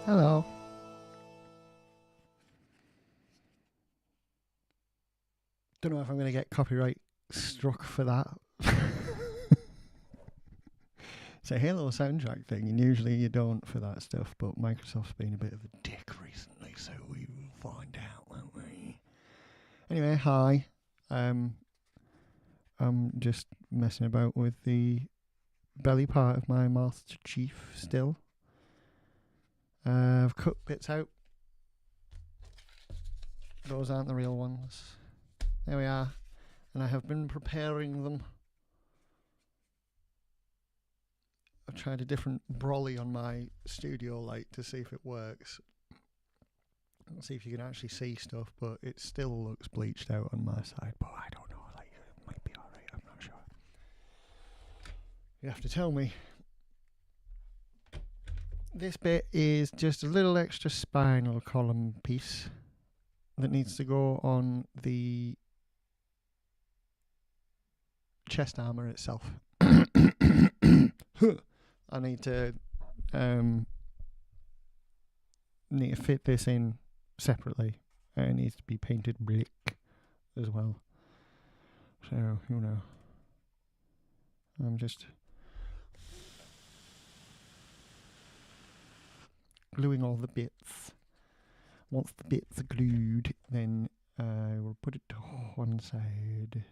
Hello. Don't know if I'm going to get copyright struck for that. It's a Halo soundtrack thing, and usually you don't for that stuff, but Microsoft's been a bit of a dick recently, so we will find out, won't we? Anyway, hi. I'm just messing about with the belly part of my Master Chief still. I've cut bits out. Those aren't the real ones. There we are. And I have been preparing them. I've tried a different brolly on my studio light to see if it works. Let's see if you can actually see stuff, but it still looks bleached out on my side. But I don't know, like, it might be alright, I'm not sure. You have to tell me. This bit is just a little extra spinal column piece that needs to go on the chest armour itself. I need to fit this in separately. It needs to be painted black as well. So, you know, I'm just gluing all the bits. Once the bits are glued, then I will put it to one side.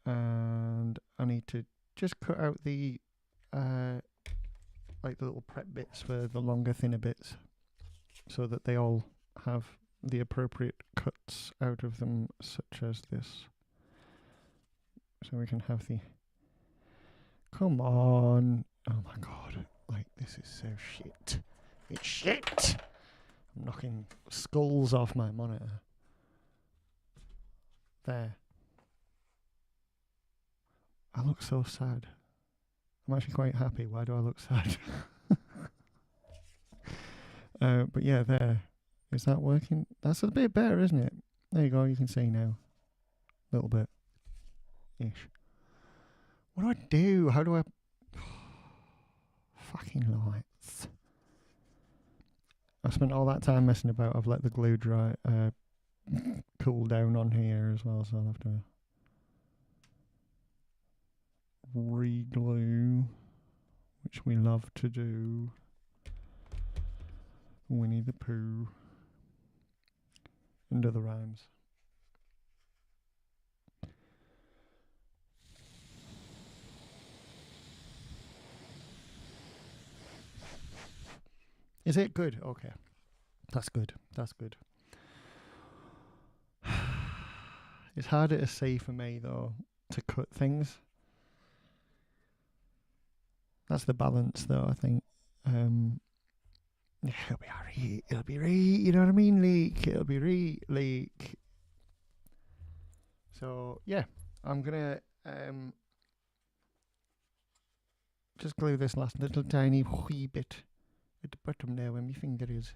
And I need to just cut out the like the little prep bits for the longer, thinner bits, so that they all have the appropriate cuts out of them, such as this. So we can have the... Come on! Oh my god, like, this is so shit. It's shit! I'm knocking skulls off my monitor. There. I look so sad. I'm actually quite happy. Why do I look sad? But yeah, there. Is that working? That's a bit better, isn't it? There you go. You can see now. A little bit. Ish. What do I do? How do I... Fucking lights. I spent all that time messing about. I've let the glue dry, cool down on here as well, so I'll have to re-glue, which we love to do. Winnie the Pooh and other rhymes. Is it good? Okay. That's good. That's good. It's harder to see for me, though, to cut things. That's the balance, though, I think. It'll be alright. It'll be right. You know what I mean? Leak. It'll be right. Leak. So, yeah. I'm going to just glue this last little tiny wee bit at the bottom there where my finger is.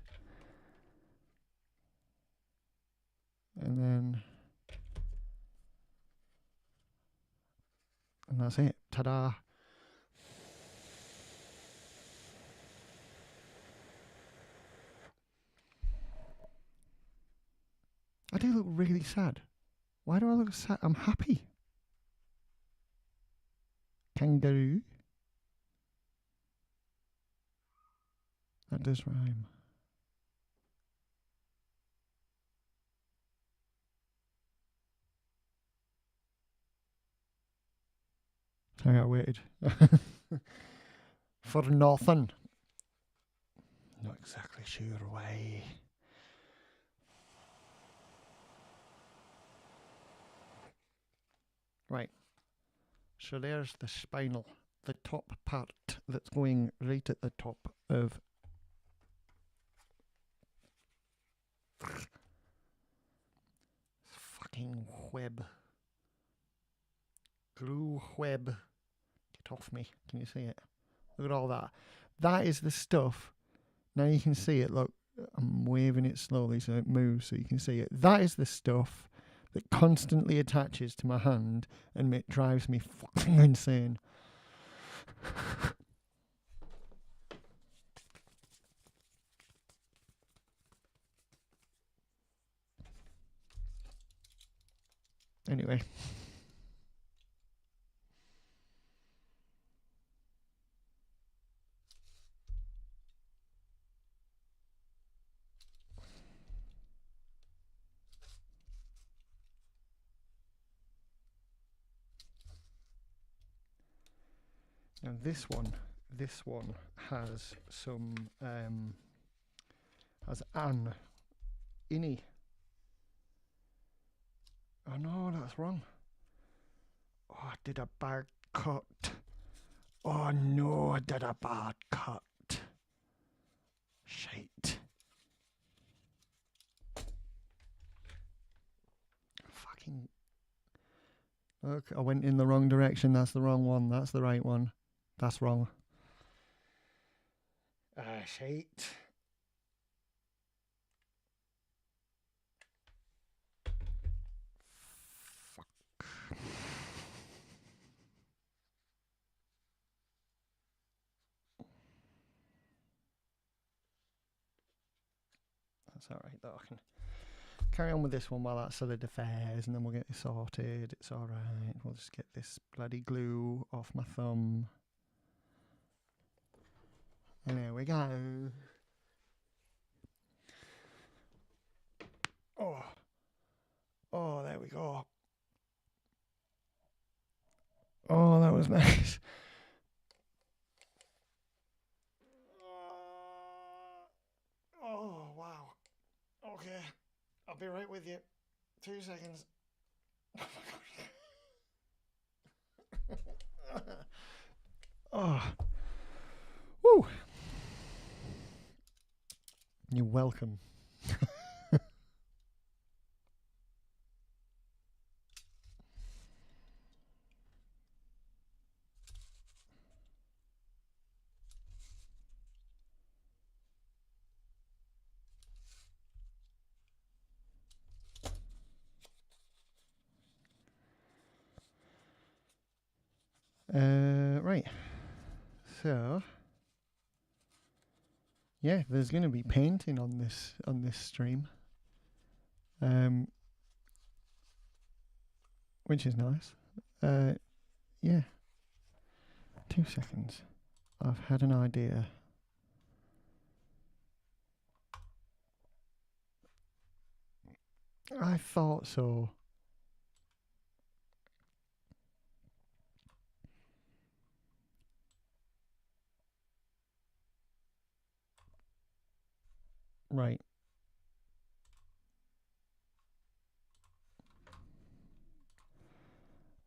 And then... And that's it. Ta-da. I do look really sad. Why do I look sad? I'm happy. Kangaroo. That does rhyme. I waited. For nothing. Not exactly sure why. Right. So there's the spinal. The top part that's going right at the top of... fucking web. Glue web. Get off me. Can you see it? Look at all that. That is the stuff. Now you can see it. Look, I'm waving it slowly so it moves so you can see it. That is the stuff that constantly attaches to my hand and it drives me fucking insane. Anyway. Now this one has some has an innie. Oh no, that's wrong. Oh, I did a bad cut. Oh no, I did a bad cut. Shite. Fucking. Look, I went in the wrong direction. That's the wrong one. That's the right one. That's wrong. Shite. Fuck. That's alright though. I can carry on with this one while that solidifies and then we'll get it sorted. It's alright. We'll just get this bloody glue off my thumb. And there we go. Oh, there we go. Oh, that was nice. Oh, wow. Okay. I'll be right with you. 2 seconds. Oh. Woo. You're welcome. Right. So, yeah, there's going to be painting on this stream, which is nice. Yeah. 2 seconds. I've had an idea. I thought so. Right.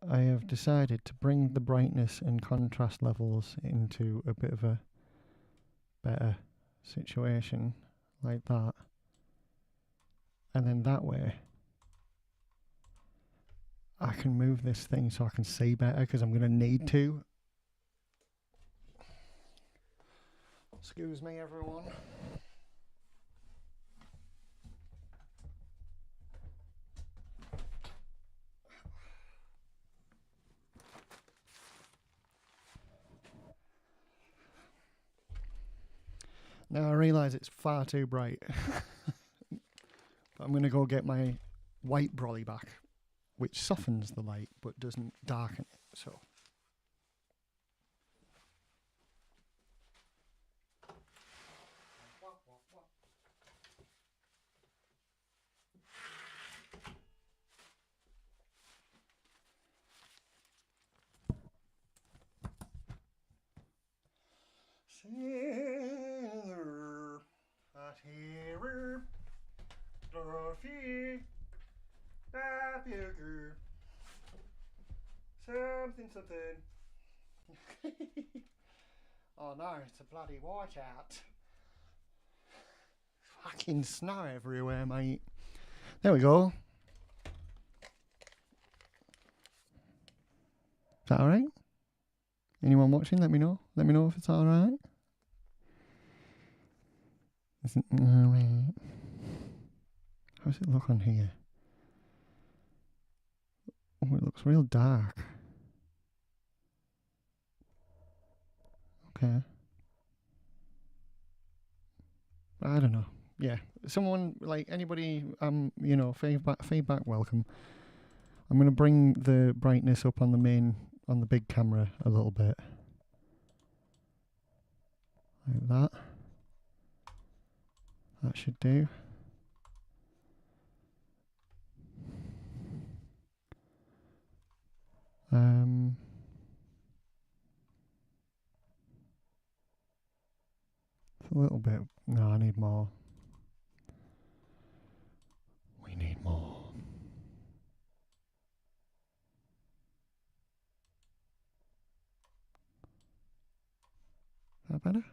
I have decided to bring the brightness and contrast levels into a bit of a better situation like that. And then that way I can move this thing so I can see better because I'm going to need to. Excuse me, everyone. Now I realise it's far too bright. But I'm going to go get my white brolly back, which softens the light but doesn't darken it. So. Sailor, a terror, Dorothy, Babygger, something. Oh no, it's a bloody whiteout. Fucking snow everywhere, mate. There we go. Is that alright? Anyone watching? Let me know. Let me know if it's alright. Is it alright? How does it look on here? Oh, it looks real dark. Okay. I don't know. Yeah. Someone, like, anybody, feedback welcome. I'm going to bring the brightness up on the big camera a little bit. Like that. That should do. It's a little bit. No, I need more. We need more. Is that better?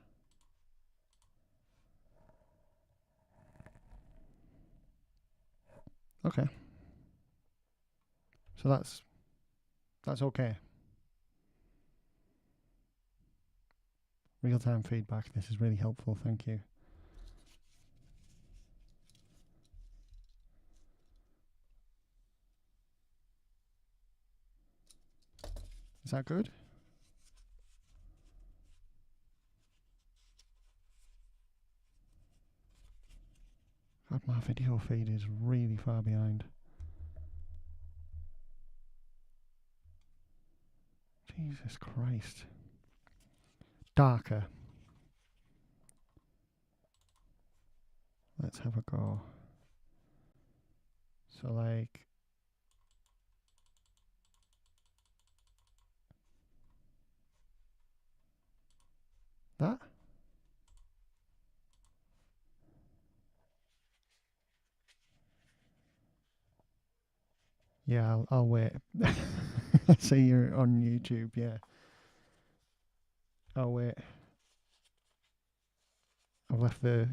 Okay. So that's okay. Real-time feedback. This is really helpful. Thank you. Is that good? God, my video feed is really far behind. Jesus Christ. Darker. Let's have a go. So like that? Yeah, I'll wait. See, you're on YouTube, yeah. I'll wait. I've left the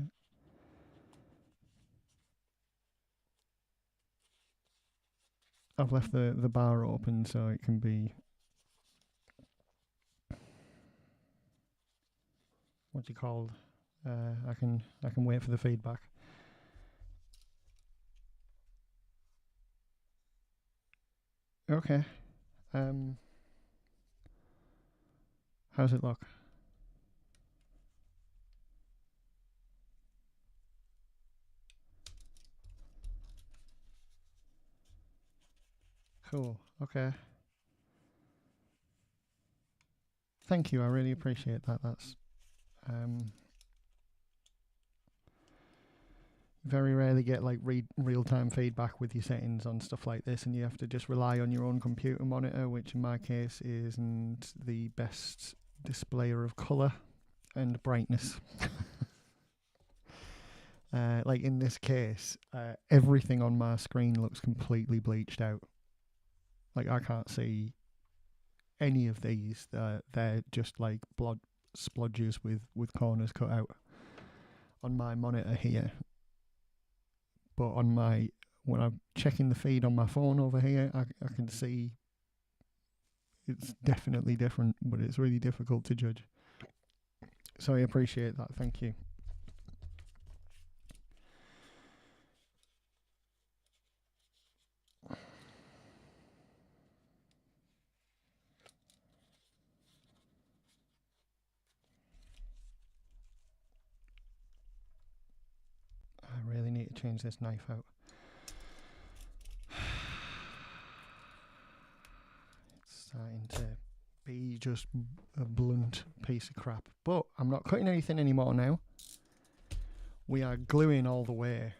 bar open so it can be, what's it called? I can wait for the feedback. Okay. How's it look? Cool. Okay. Thank you. I really appreciate that. That's very rarely get like real-time feedback with your settings on stuff like this, and you have to just rely on your own computer monitor, which in my case isn't the best displayer of color and brightness. Like in this case, everything on my screen looks completely bleached out. Like I can't see any of these. They're just like blood splodges with corners cut out on my monitor here. But on when I'm checking the feed on my phone over here, I can see it's definitely different, but it's really difficult to judge. So I appreciate that. Thank you. I really need to change this knife out. It's starting to be just a blunt piece of crap. But I'm not cutting anything anymore now. We are gluing all the way.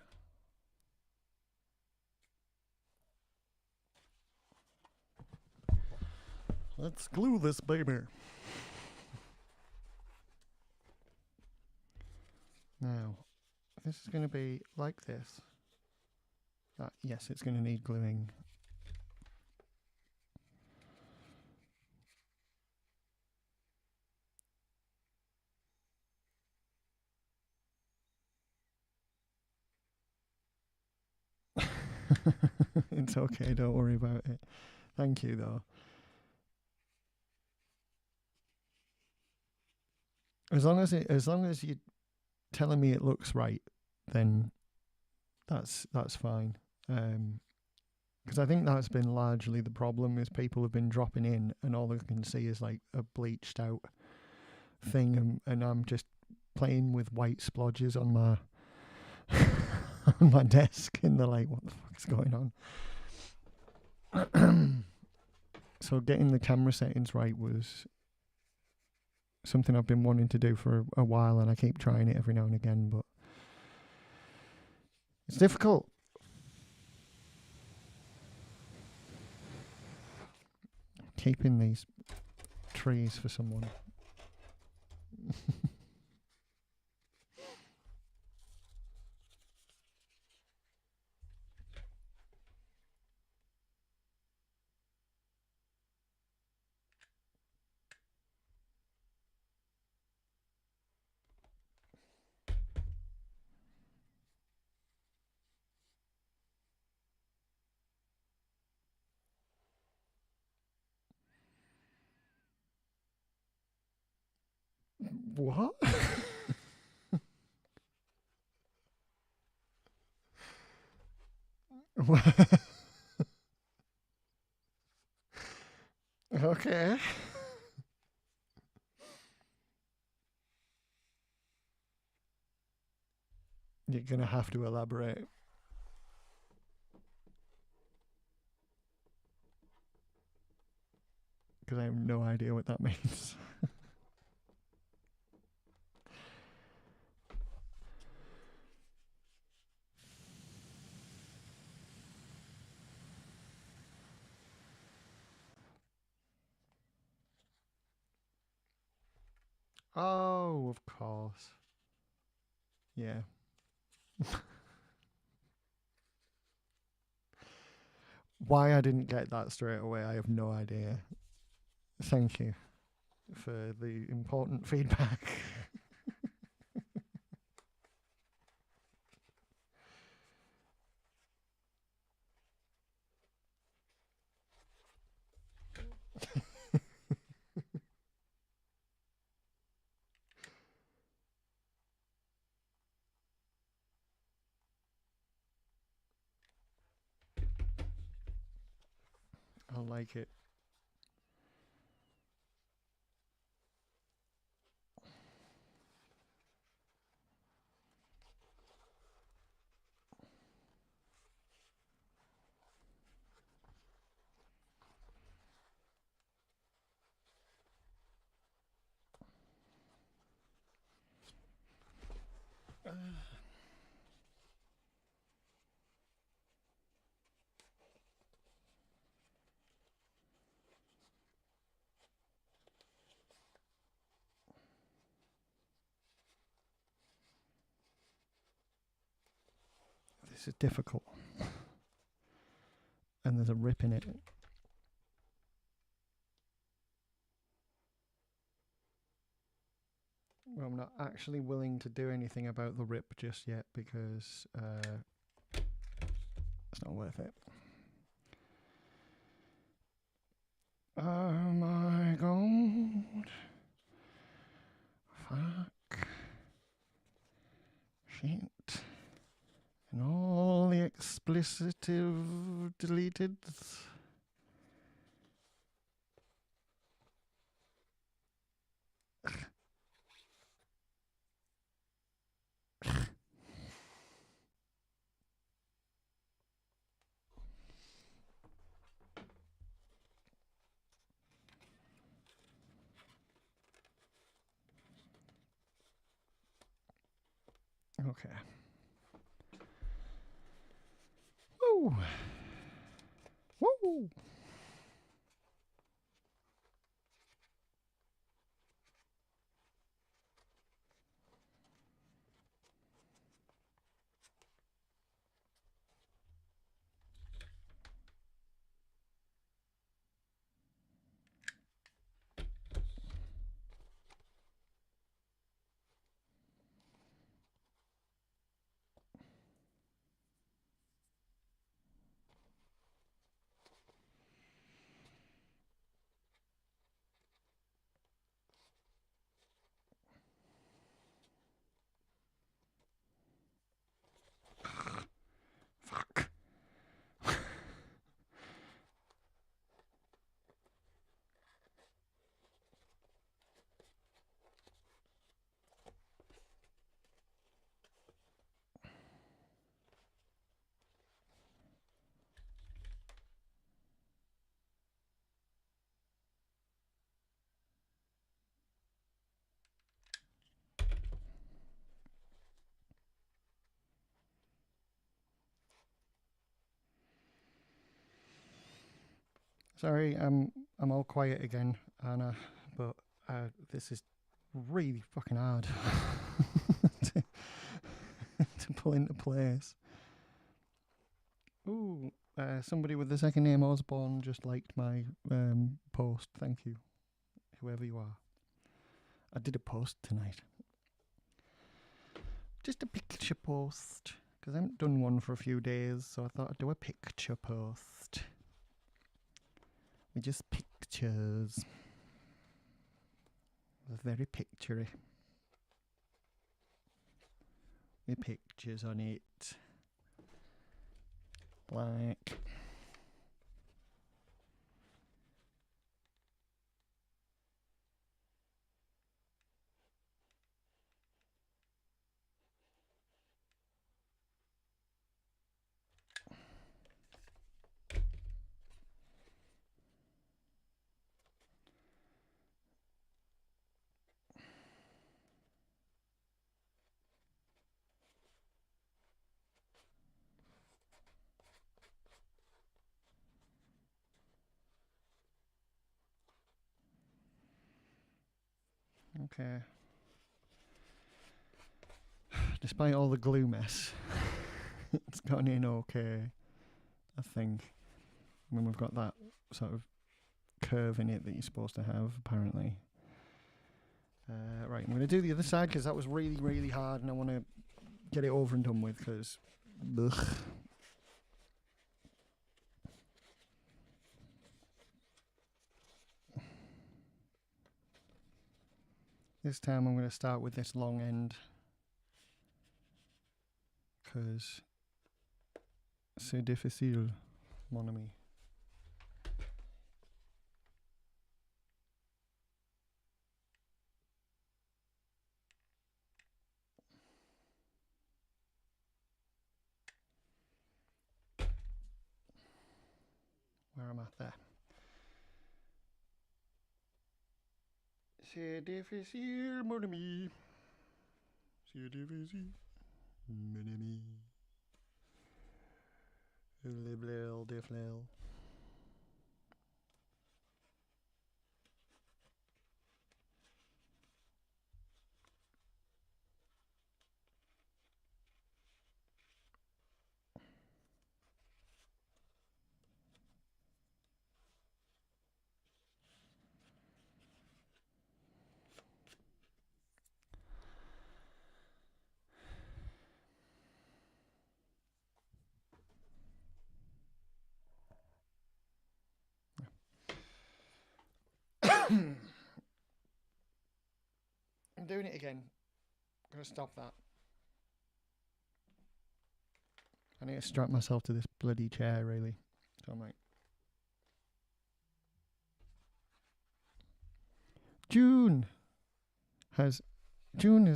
Let's glue this baby. Now, this is going to be like this. Yes, it's going to need gluing. It's okay, don't worry about it. Thank you, though. As long as you're telling me it looks right, then that's fine. Because I think that's been largely the problem, is people have been dropping in and all they can see is like a bleached out thing, and I'm just playing with white splodges on my on my desk, and they're like, what the fuck is going on? So getting the camera settings right was something I've been wanting to do for a while, and I keep trying it every now and again, but it's difficult. Keeping these trees for someone. What? Okay. You're gonna have to elaborate. Because I have no idea what that means. Oh, of course. Yeah. Why I didn't get that straight away, I have no idea. Thank you for the important feedback. I like it. This is difficult. And there's a rip in it. Well, I'm not actually willing to do anything about the rip just yet because it's not worth it. Oh my god. Fuck. Shit. And all the explicitive deleted. Okay. Woo! Woo! Sorry, I'm all quiet again, Anna, but this is really fucking hard to, to pull into place. Ooh, somebody with the second name Osborne just liked my post. Thank you, whoever you are. I did a post tonight. Just a picture post, because I haven't done one for a few days, so I thought I'd do a picture post. With just pictures. Very picturey. With pictures on it. Like... Okay. Despite all the glue mess, it's gone in okay, I think. I mean, we've got that sort of curve in it that you're supposed to have, apparently. Right, I'm going to do the other side because that was really, really hard and I want to get it over and done with because... This time I'm going to start with this long end because c'est difficile, mon ami. Where am I? There. C'est difficile, mon ami. C'est difficile, mon ami. Liblil, difflil. I'm doing it again. I'm going to stop that. I need to strap myself to this bloody chair, really. So I'm like... June has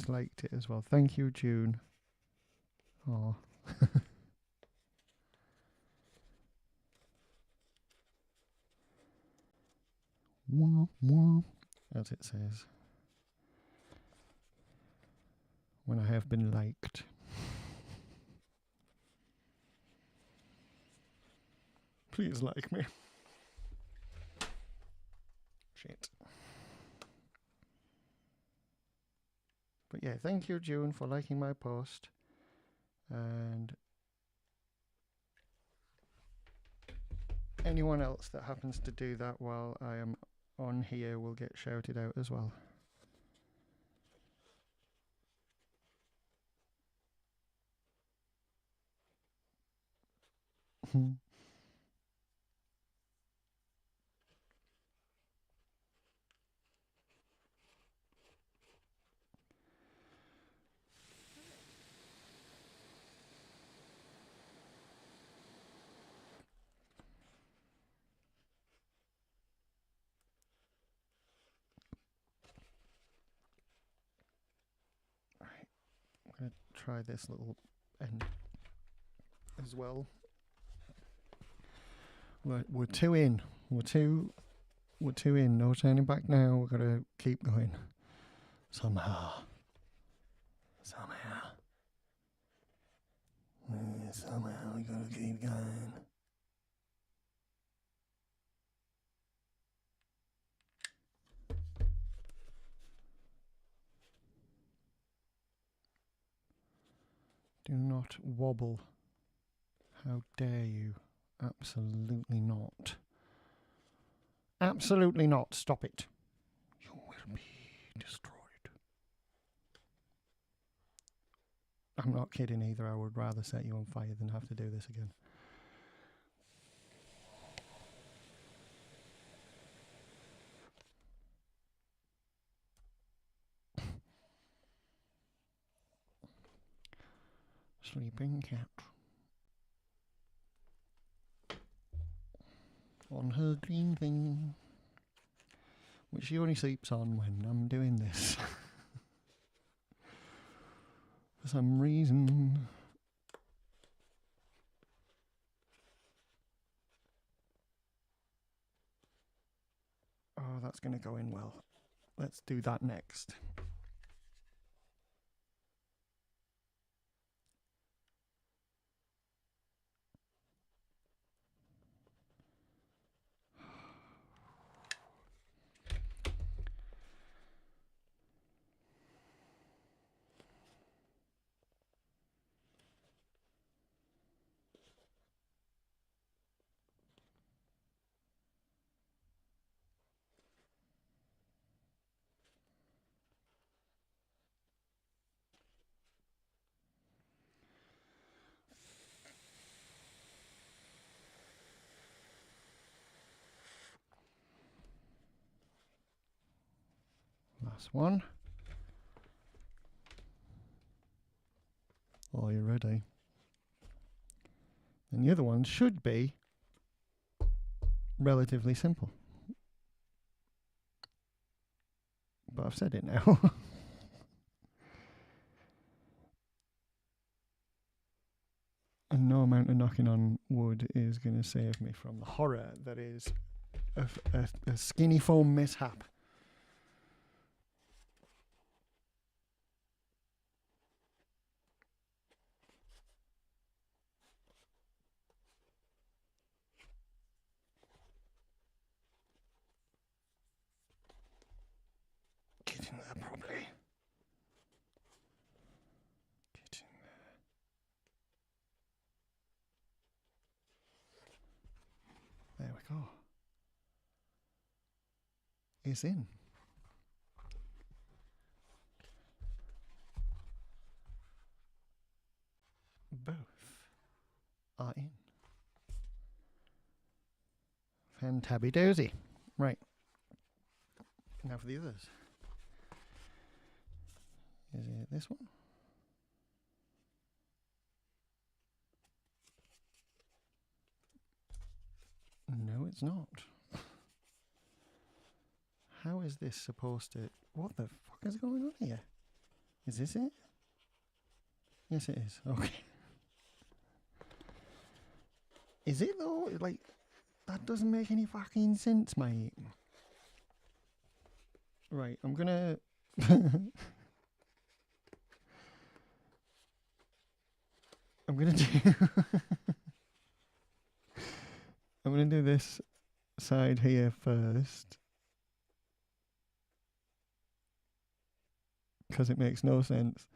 liked it as well. Thank you, June. Oh. As it says. When I have been liked. Please like me. Shit. But yeah, thank you, June, for liking my post. And anyone else that happens to do that while I am on here will get shouted out as well. I'm going to try this little end as well. We're two in. We're two in. No turning back now. We're going to keep going. Somehow. Somehow we got to keep going. Do not wobble. How dare you? Absolutely not. Absolutely not. Stop it. You will be destroyed. I'm not kidding either. I would rather set you on fire than have to do this again. Sleeping cat. On her green thing, which she only sleeps on when I'm doing this. For some reason. Oh, that's going to go in well. Let's do that next. Last one. Are you ready? And the other one should be relatively simple. But I've said it now. And no amount of knocking on wood is going to save me from the horror that is a skinny foam mishap. Get in there properly. Get in there. There we go. It's in. Both are in. Fantabby dozy. Right. Now for the others. Is it this one? No, it's not. How is this supposed to... What the fuck is going on here? Is this it? Yes, it is. Okay. Is it though? Like, that doesn't make any fucking sense, mate. Right, I'm gonna... I'm gonna do... I'm gonna do this side here first. Because it makes no sense.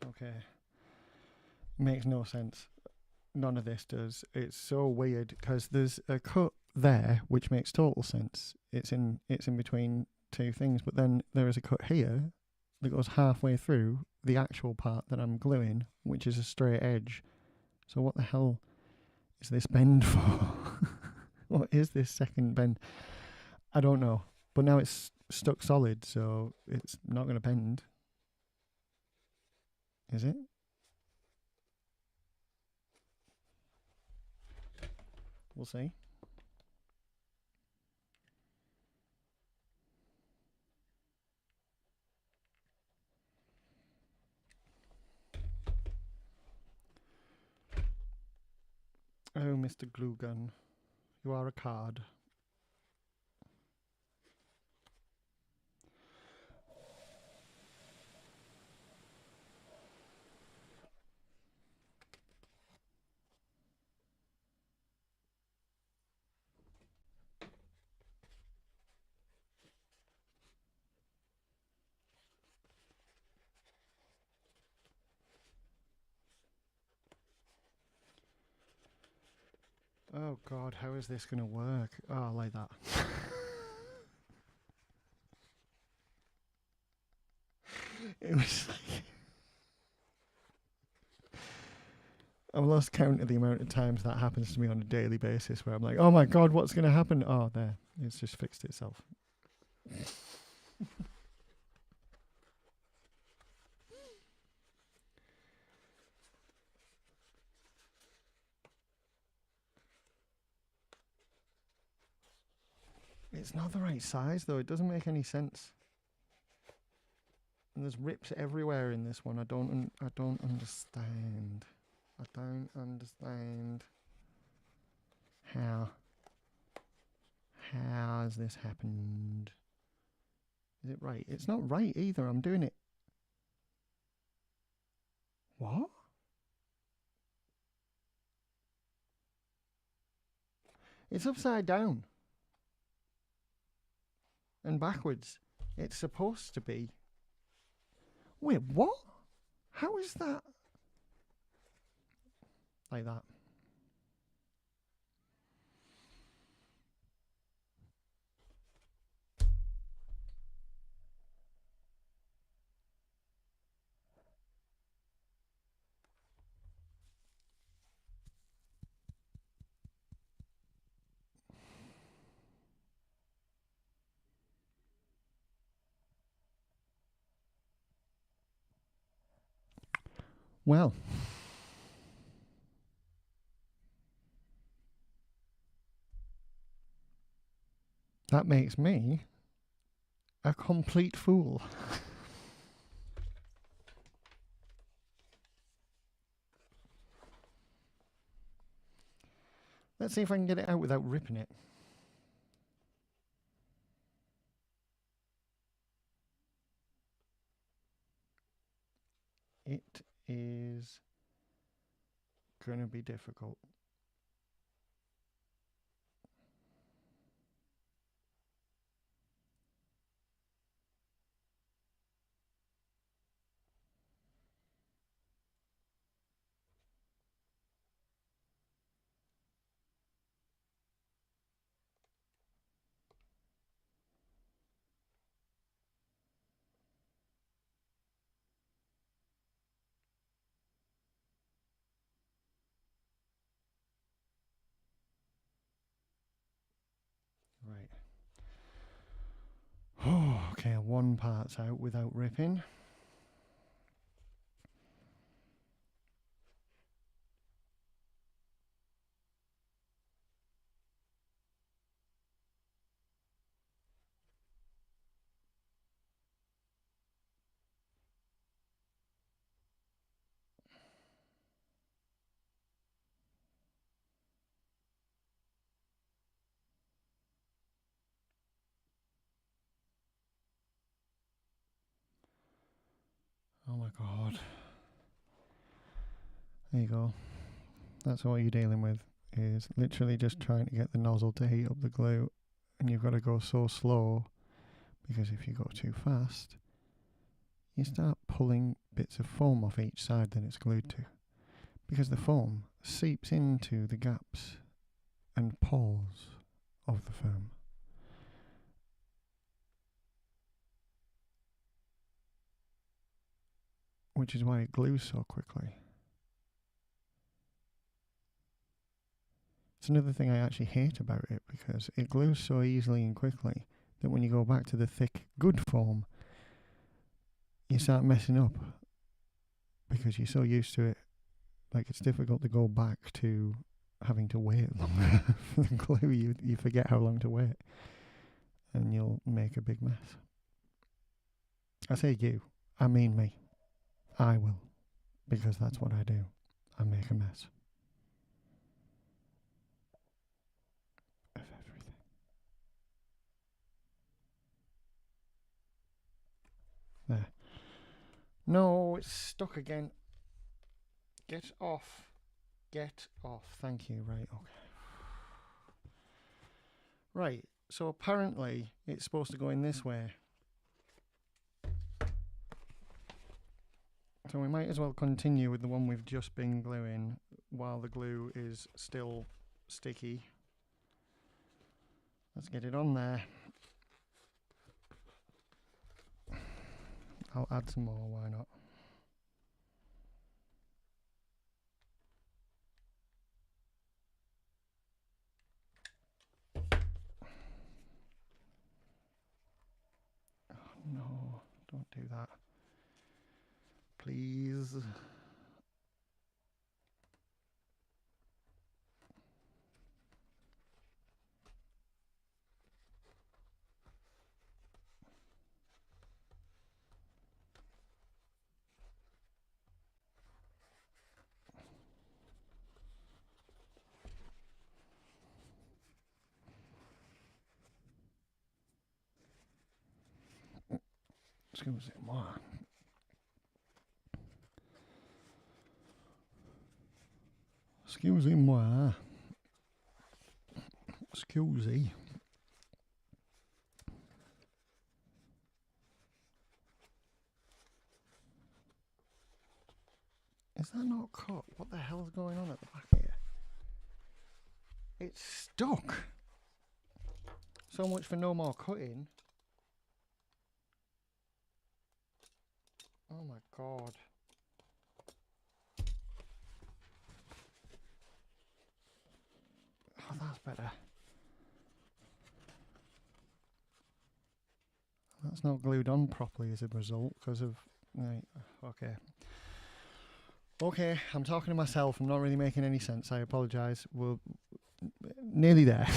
Okay. Makes no sense. None of this does. It's so weird because there's a cut there which makes total sense. It's in between two things, but then there is a cut here that goes halfway through the actual part that I'm gluing, which is a straight edge. So what the hell is this bend for? What is this second bend? I don't know. But now it's stuck solid, so it's not going to bend. Is it? We'll see. Oh, Mr. Glue Gun, you are a card. Oh God, how is this going to work? Oh, like that. It was like I've lost count of the amount of times that happens to me on a daily basis where I'm like, oh my God, what's going to happen? Oh, there. It's just fixed itself. It's not the right size, though. It doesn't make any sense. And there's rips everywhere in this one. I don't understand. I don't understand. How has this happened? Is it right? It's not right either. I'm doing it. What? It's upside down. And backwards. It's supposed to be. Wait, what? How is that? Like that. Well. That makes me a complete fool. Let's see if I can get it out without ripping it. It is going to be difficult. Right. Oh, okay, one part's out without ripping. Oh my God. There you go. That's what you're dealing with, is literally just trying to get the nozzle to heat up the glue, and you've got to go so slow, because if you go too fast, you start pulling bits of foam off each side that it's glued to, because the foam seeps into the gaps and pores of the foam. Which is why it glues so quickly. It's another thing I actually hate about it, because it glues so easily and quickly that when you go back to the thick, good foam, you start messing up because you're so used to it. Like, it's difficult to go back to having to wait longer for the glue. You forget how long to wait, and you'll make a big mess. I say you, I mean me. I will, because that's what I do. I make a mess of everything. There. No, it's stuck again. Get off. Get off. Thank you. Right, okay. Right, so apparently it's supposed to go in this way. So we might as well continue with the one we've just been gluing while the glue is still sticky. Let's get it on there. I'll add some more, why not? Oh no, don't do that. Please. Excusez-moi. Excusez-moi. Excusey. Is that not cut? What the hell's going on at the back here? It's stuck. So much for no more cutting. Oh my god. Oh, that's better. That's not glued on properly as a result because of... Right, okay. Okay, I'm talking to myself. I'm not really making any sense. I apologise. We're nearly there.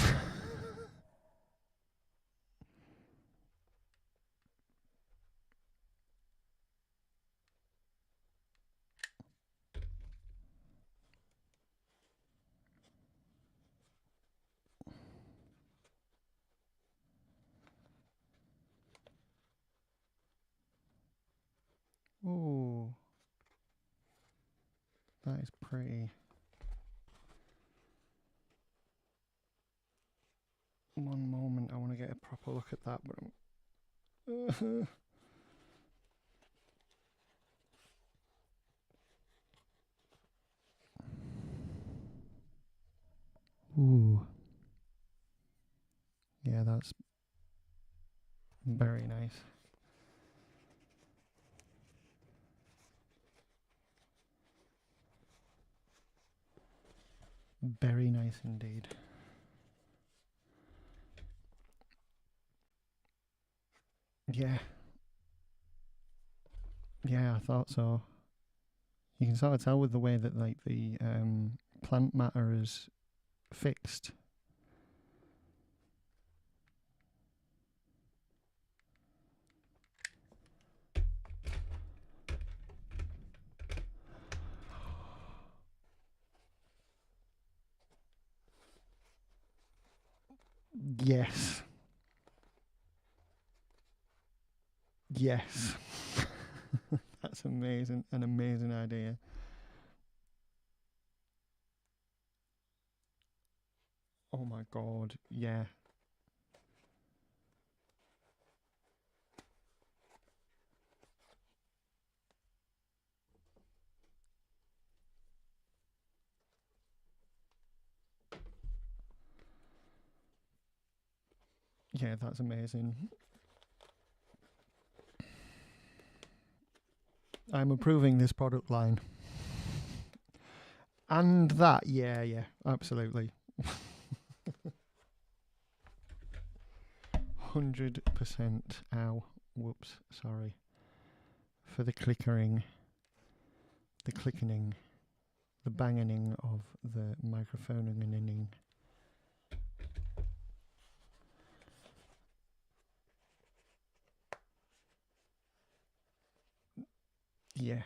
Ooh. That is pretty. One moment, I want to get a proper look at that, but ooh. Yeah, that's very nice. Very nice indeed. Yeah. Yeah, I thought so. You can sort of tell with the way that like the plant matter is fixed. Yes. Yes. That's amazing. An amazing idea. Oh my god. Yeah. Yeah, that's amazing. I'm approving this product line. And that, yeah, absolutely. 100%. Ow. Whoops, sorry. For the clickering, the clickening, the banging of the microphone. microphone and an. Yeah.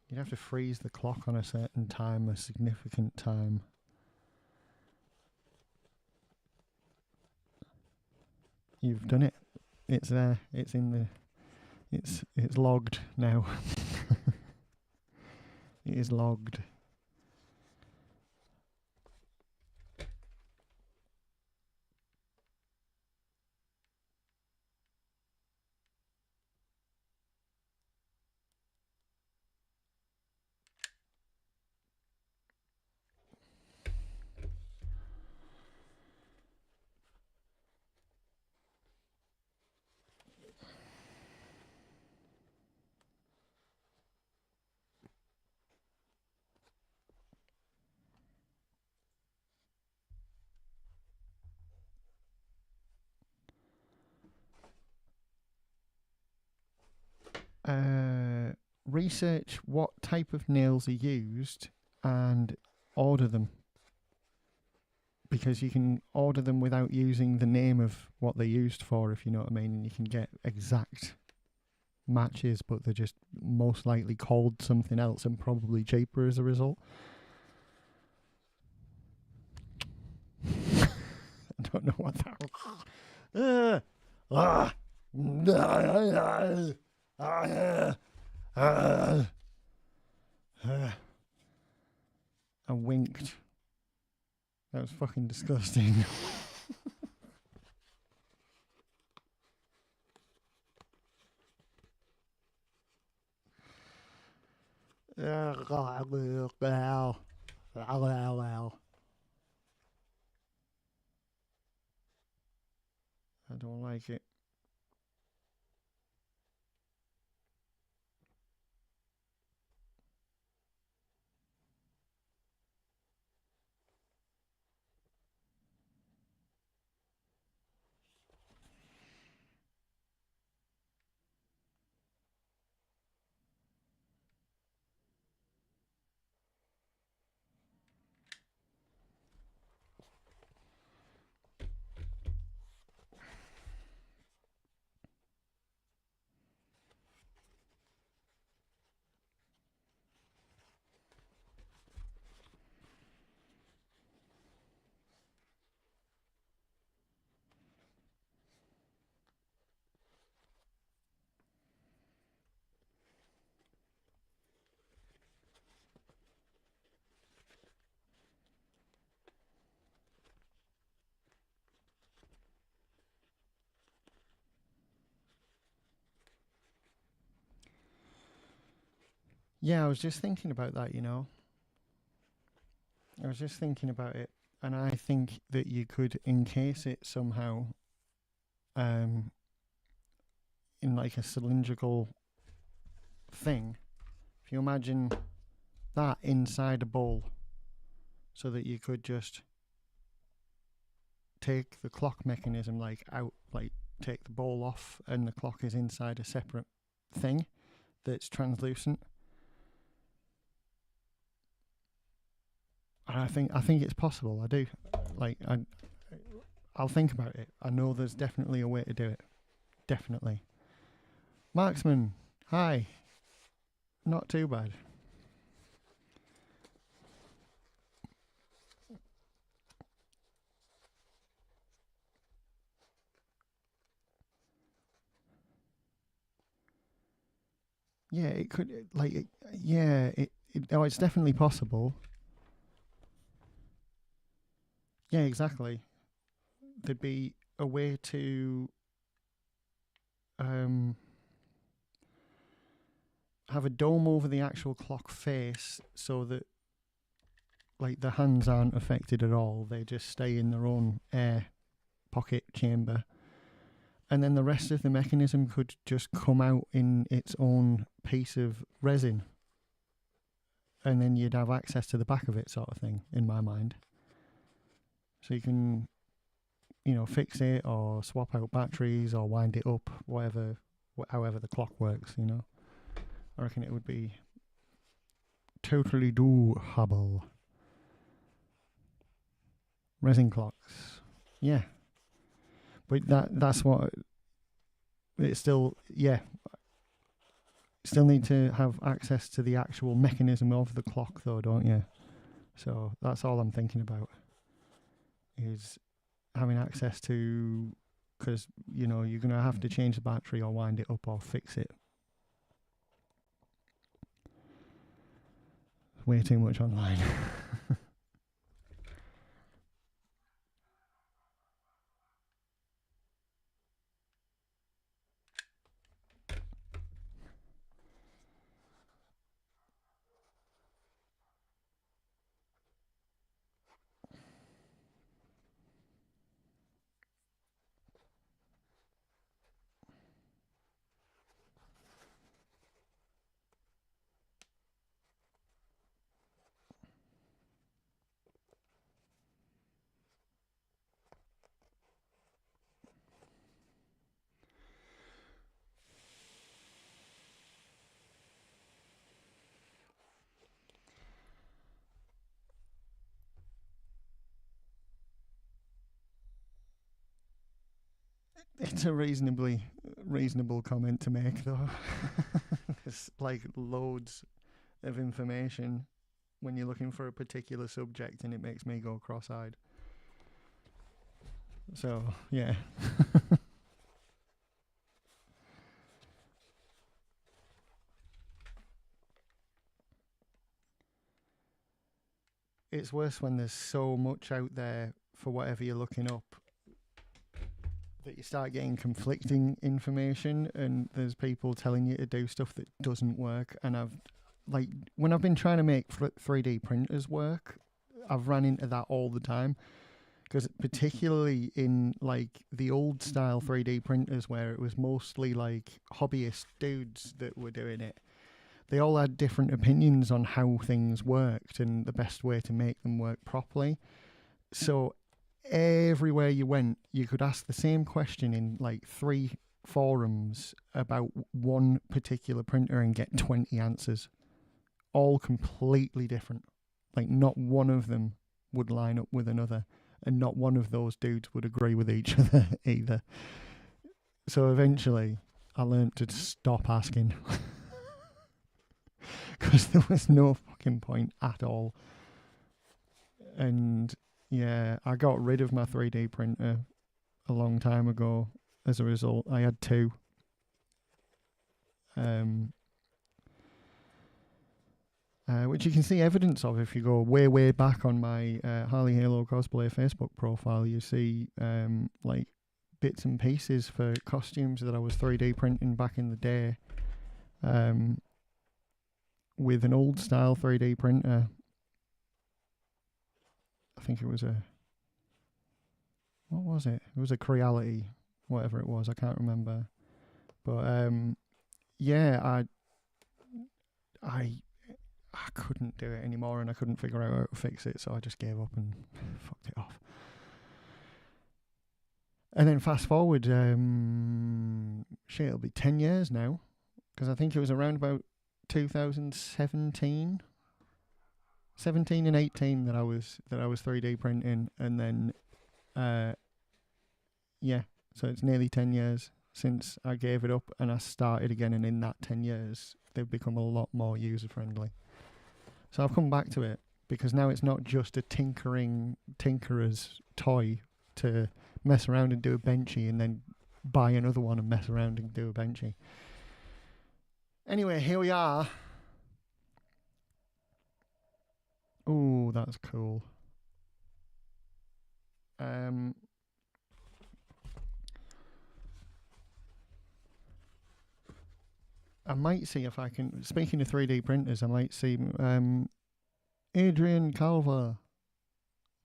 You'd have to freeze the clock on a certain time, a significant time. You've done it. It's there. It's in the... It's logged now. It is logged. Research what type of nails are used and order them, because you can order them without using the name of what they're used for, if you know what I mean, and you can get exact matches, but they're just most likely called something else and probably cheaper as a result. I don't know what that was. I winked. That was fucking disgusting. I don't like it. Yeah, I was just thinking about that, you know. I was just thinking about it, and I think that you could encase it somehow in like a cylindrical thing. If you imagine that inside a bowl, so that you could just take the clock mechanism like out, like take the bowl off, and the clock is inside a separate thing that's translucent. And I think it's possible. I do. Like I'll think about it. I know there's definitely a way to do it. Definitely. Marksman, hi. Not too bad. Yeah, it could. Oh, it's definitely possible. Yeah, exactly. There'd be a way to have a dome over the actual clock face, so that like the hands aren't affected at all. They just stay in their own air pocket chamber. And then the rest of the mechanism could just come out in its own piece of resin. and then you'd have access to the back of it, sort of thing, in my mind. So you can, fix it or swap out batteries or wind it up, however the clock works, I reckon it would be totally doable. Resin clocks. Yeah. But that's what it's still, still need to have access to the actual mechanism of the clock though, don't you? So that's all I'm thinking about, is having access to, because, you're going to have to change the battery or wind it up or fix it. Way too much online. It's a reasonable comment to make, though. It's like loads of information when you're looking for a particular subject, and it makes me go cross-eyed. So, yeah. It's worse when there's so much out there for whatever you're looking up that you start getting conflicting information, and there's people telling you to do stuff that doesn't work. And when I've been trying to make 3D printers work, I've ran into that all the time. Because particularly in like the old style 3D printers, where it was mostly like hobbyist dudes that were doing it, they all had different opinions on how things worked and the best way to make them work properly. So everywhere you went, you could ask the same question in like 3 forums about one particular printer and get 20 answers, all completely different. Like not one of them would line up with another, and not one of those dudes would agree with each other either. So eventually I learned to stop asking. Because there was no fucking point at all. And yeah, I got rid of my 3D printer a long time ago as a result. I had 2. Which you can see evidence of if you go way back on my Harley Halo cosplay Facebook profile. You see like bits and pieces for costumes that I was 3D printing back in the day. With an old style 3D printer. I think it was what was it? It was a Creality, whatever it was, I can't remember. But yeah, I couldn't do it anymore, and I couldn't figure out how to fix it, so I just gave up and fucked it off. And then fast forward, it'll be 10 years now, because I think it was around about 2017 and 18 that I was 3D printing, and then so it's nearly 10 years since I gave it up and I started again, and in that 10 years they've become a lot more user friendly. So I've come back to it because now it's not just a tinkerer's toy to mess around and do a benchy and then buy another one and mess around and do a benchy. Anyway, here we are. Oh, that's cool. I might see if I can, speaking of 3D printers, I might see Adrian Calva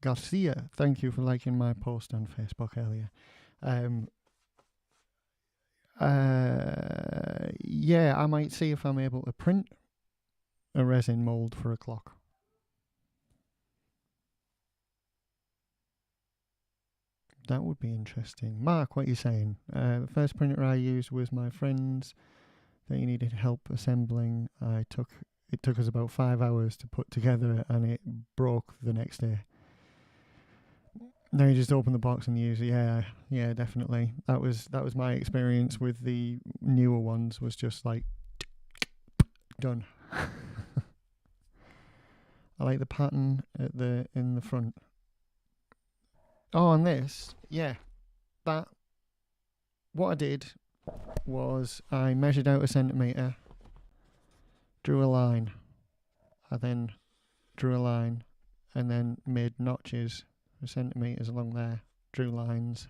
Garcia. Thank you for liking my post on Facebook earlier. Yeah, I might see if I'm able to print a resin mould for a clock. That would be interesting. Mark, what are you saying? The first printer I used was my friend's that he needed help assembling. It took us about 5 hours to put together, and it broke the next day. Then you just open the box and use it. Yeah, definitely. That was my experience with the newer ones. Was just like done. I like the pattern in the front. Oh, on this, yeah. That what I did was I measured out a centimetre, drew a line. I then drew a line, and then made notches for centimetres along there, drew lines,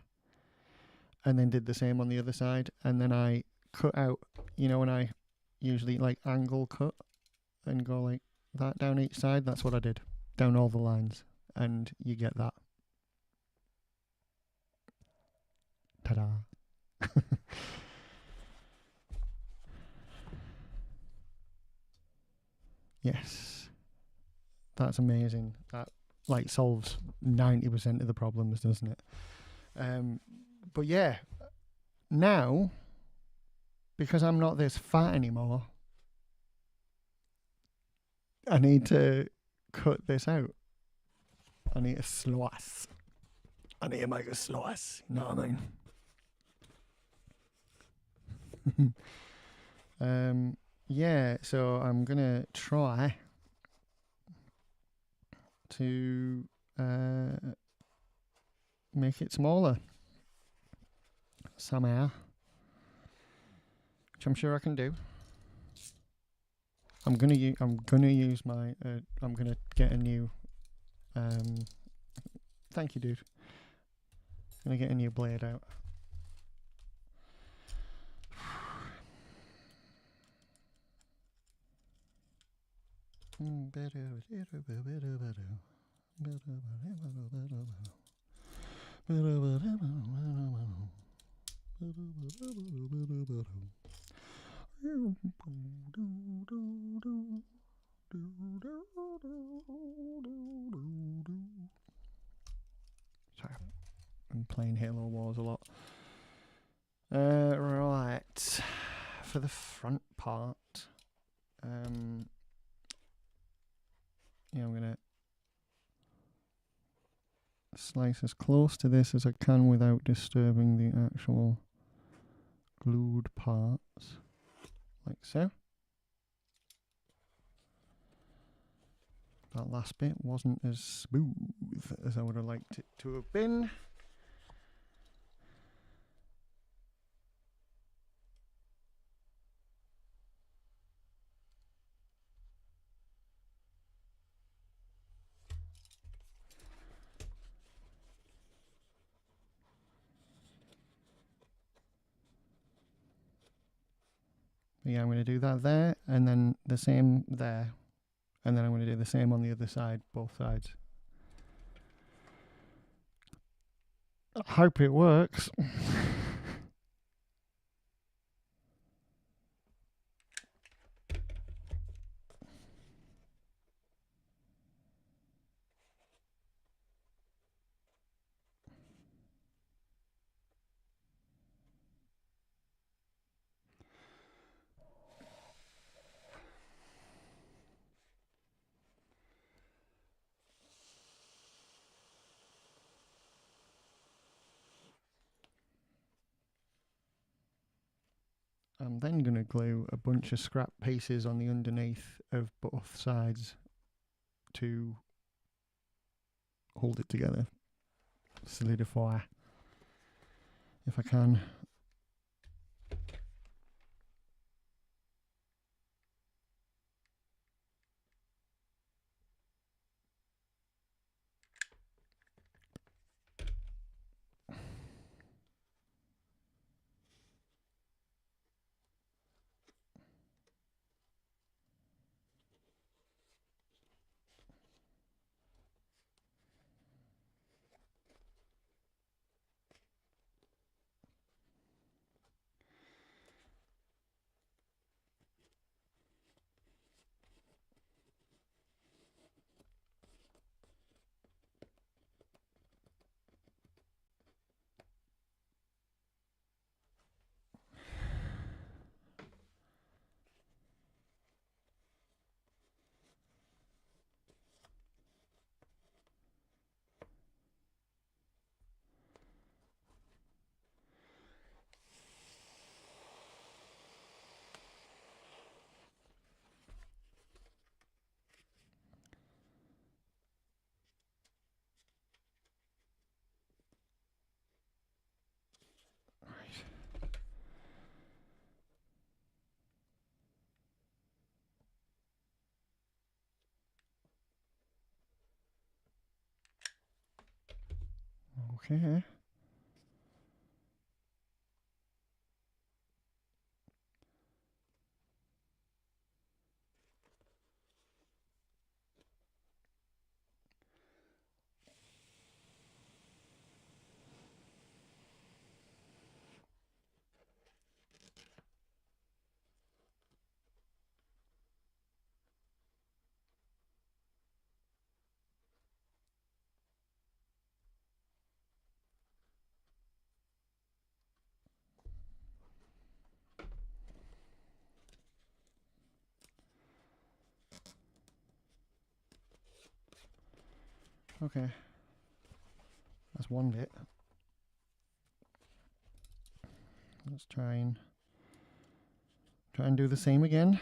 and then did the same on the other side. And then I cut out, when I usually like angle cut and go like that down each side, that's what I did, down all the lines, and you get that. Ta-da. Yes, that's amazing. That like solves 90% of the problems, doesn't it? But yeah, now, because I'm not this fat anymore, I need to cut this out. I need a slice. I need to make a slice. You know what I mean? Yeah, so I'm gonna try to make it smaller somehow, which I'm sure I can do. I'm gonna use my. I'm gonna get a new. Thank you, dude. I'm gonna get a new blade out. Sorry, I'm playing Halo Wars a lot. Right, for the front part, I'm gonna slice as close to this as I can without disturbing the actual glued parts, like so. That last bit wasn't as smooth as I would have liked it to have been. But yeah, I'm going to do that there, and then the same there, and then I'm going to do the same on the other side, both sides. I hope it works. I'm then going to glue a bunch of scrap pieces on the underneath of both sides to hold it together, solidify, if I can. Okay. Okay. That's one bit. Let's try and do the same again.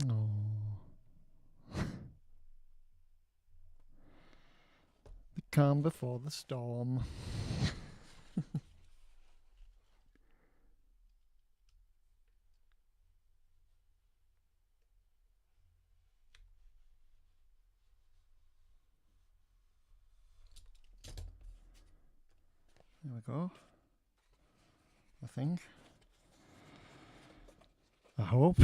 Oh. The calm before the storm. There we go. I think. I hope.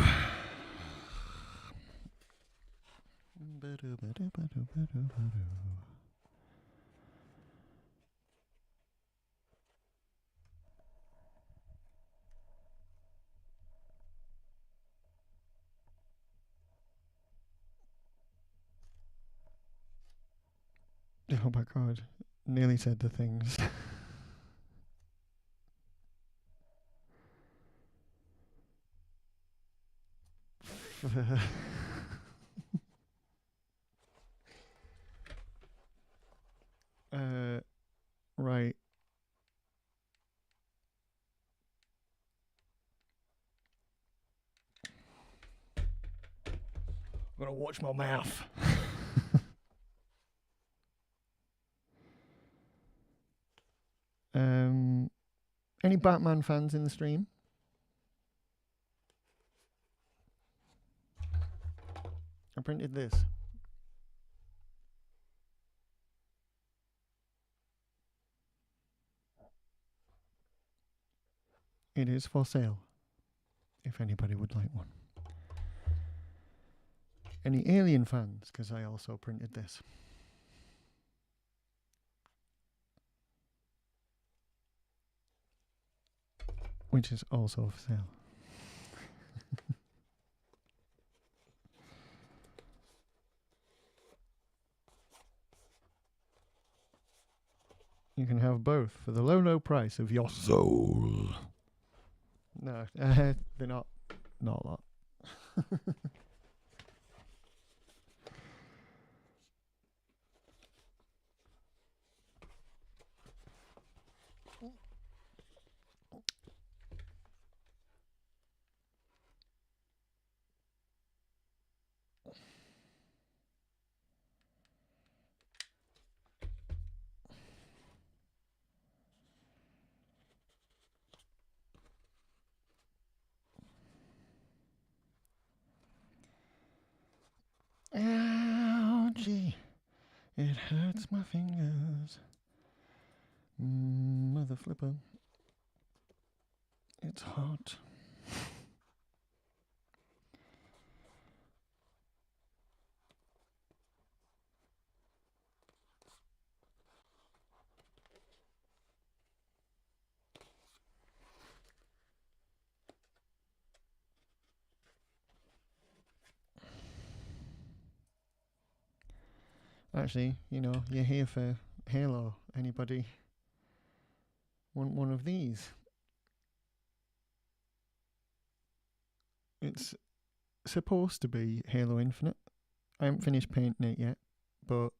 Oh my god. Nearly said the things. Right. I'm gonna watch my mouth. Any Batman fans in the stream? I printed this. It is for sale, if anybody would like one. Any Alien fans? Because I also printed this. Which is also for sale. You can have both for the low, low price of your soul. No, they're not a lot. Ouchie, it hurts my fingers. Mother flipper. It's hot. Actually, you know, you're here for Halo. Anybody want one of these? It's supposed to be Halo Infinite. I haven't finished painting it yet, but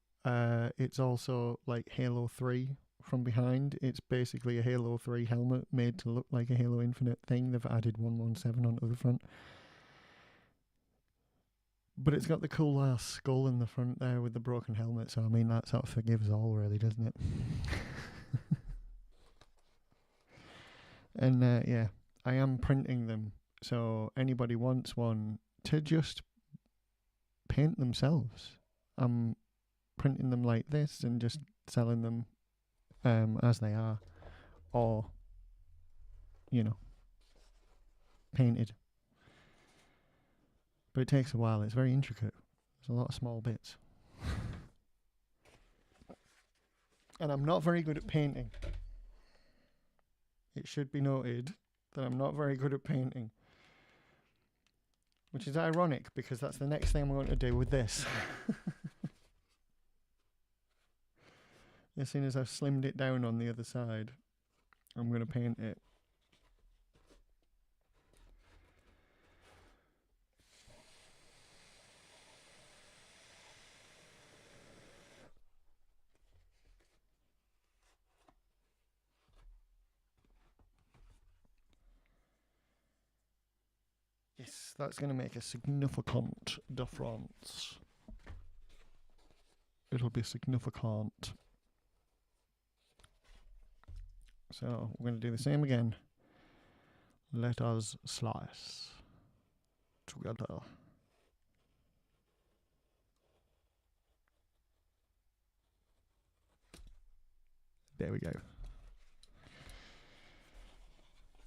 it's also like Halo 3 from behind. It's basically a Halo 3 helmet made to look like a Halo Infinite thing. They've added 117 onto the front. But it's got the cool ass skull in the front there with the broken helmet, so I mean that sort of forgives all, really, doesn't it? And yeah, I am printing them, so anybody wants one to just paint themselves, I'm printing them like this and just selling them as they are, or you know, painted. But it takes a while. It's very intricate. There's a lot of small bits. And I'm not very good at painting. It should be noted that I'm not very good at painting. Which is ironic, because that's the next thing I'm going to do with this. As soon as I've slimmed it down on the other side, I'm going to paint it. Yes, that's going to make a significant difference. It'll be significant. So we're going to do the same again. Let us slice together. There we go.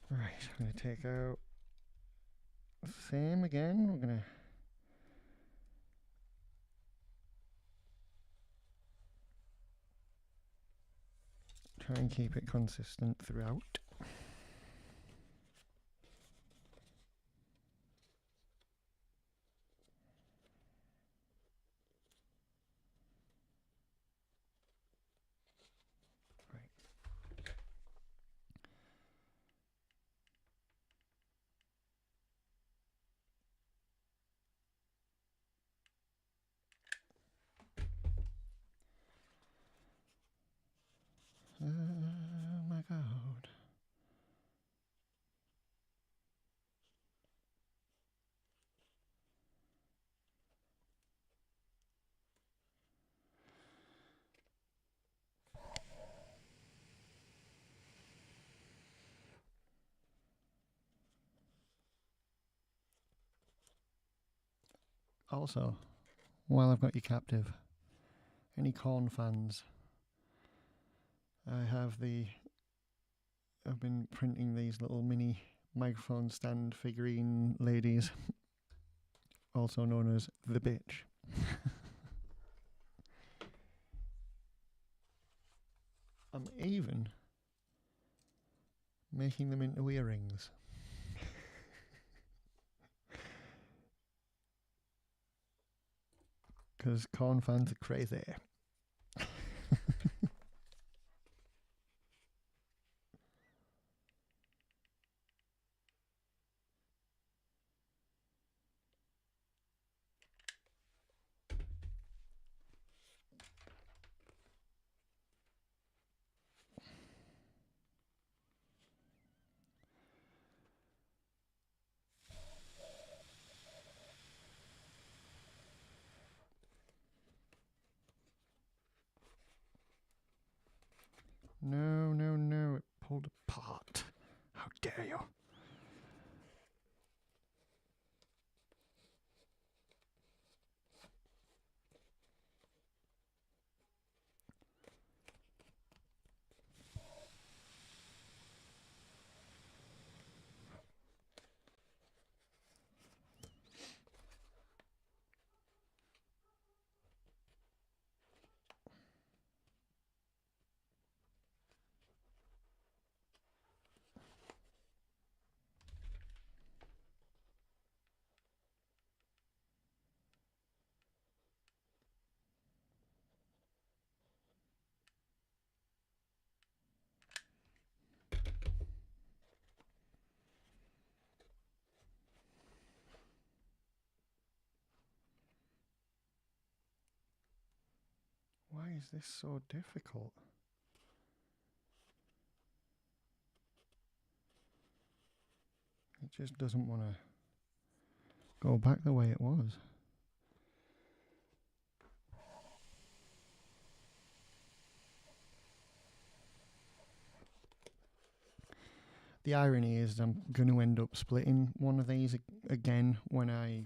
Right, I'm going to take out the same again. We're going to try and keep it consistent throughout. Oh my god. Also, while I've got you captive, any corn fans, I've been printing these little mini microphone stand figurine ladies, also known as the bitch. I'm even making them into earrings. Because corn fans are crazy. No, no, no, it pulled apart. How dare you? Why is this so difficult? It just doesn't want to go back the way it was. The irony is I'm going to end up splitting one of these again when I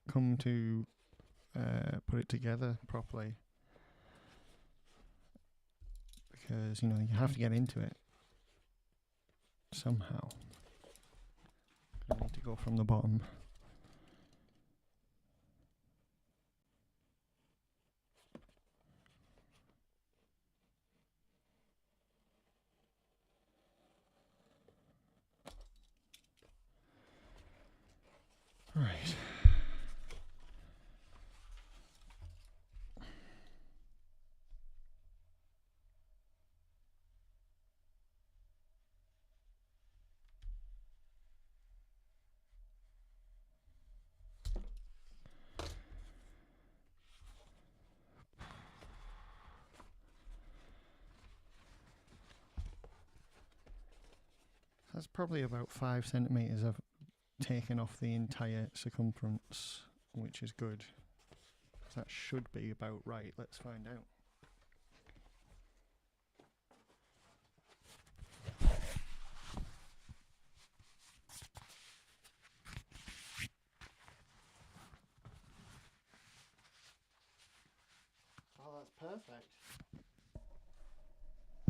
come to put it together properly, because you know you have to get into it somehow. I need to go from the bottom. Right. That's probably about 5 centimeters I've taken off the entire circumference, which is good. That should be about right. Let's find out. Oh, that's perfect.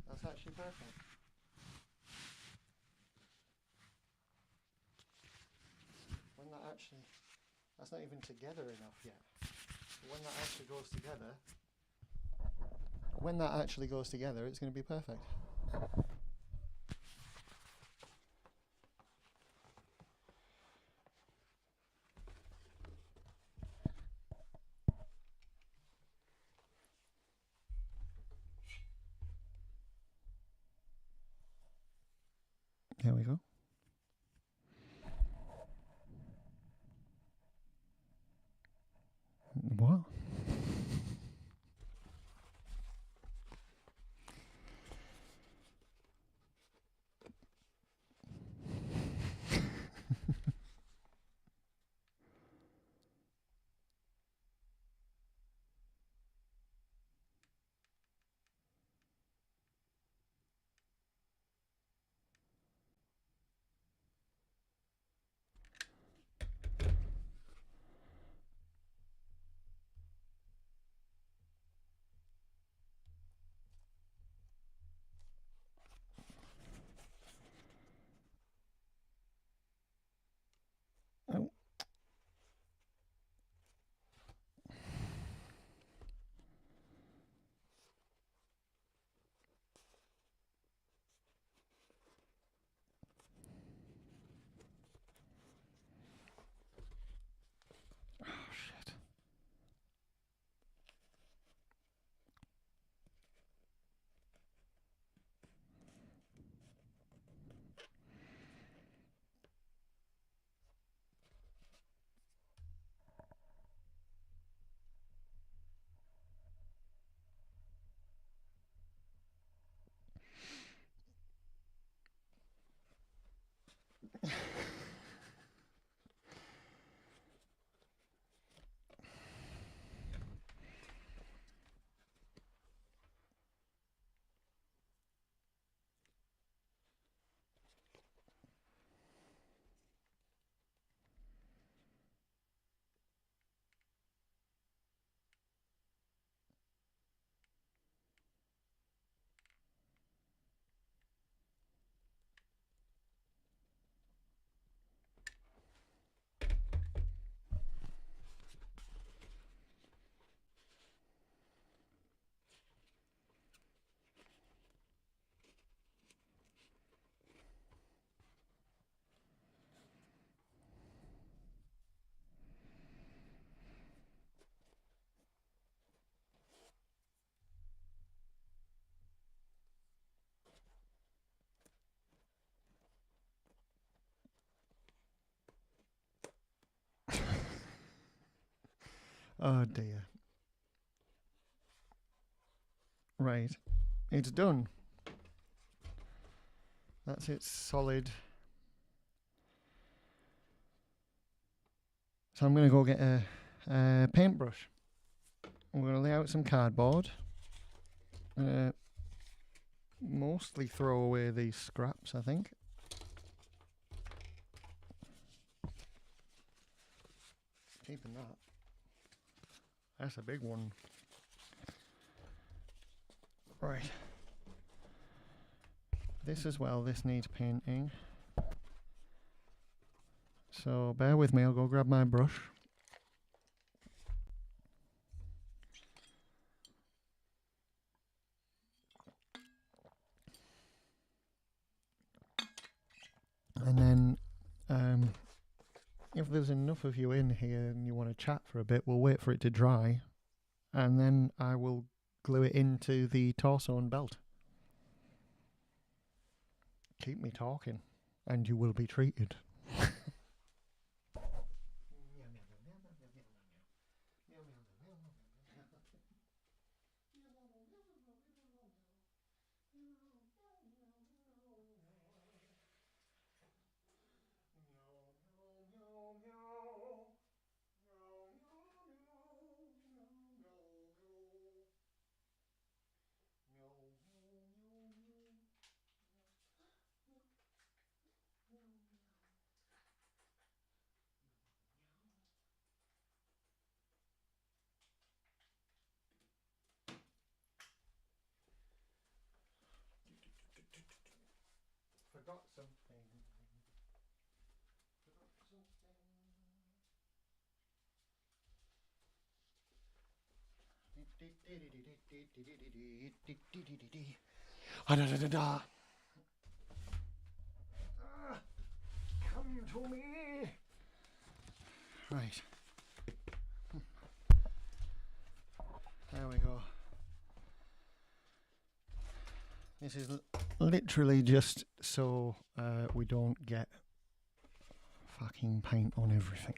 That's actually perfect. When that actually, that's not even together enough yet. When that actually goes together, it's going to be perfect. There we go. What? Oh. Oh, shit. Oh dear. Right. It's done. That's it, solid. So I'm going to go get a paintbrush. I'm going to lay out some cardboard. mostly throw away these scraps, I think. Keeping that. That's a big one. Right. This as well, this needs painting. So bear with me, I'll go grab my brush. And then if there's enough of you in here and you want to chat for a bit, we'll wait for it to dry. And then I will glue it into the torso and belt. Keep me talking and you will be treated. Forgot something. Come to me. Right. There we go. This is literally just so we don't get fucking paint on everything.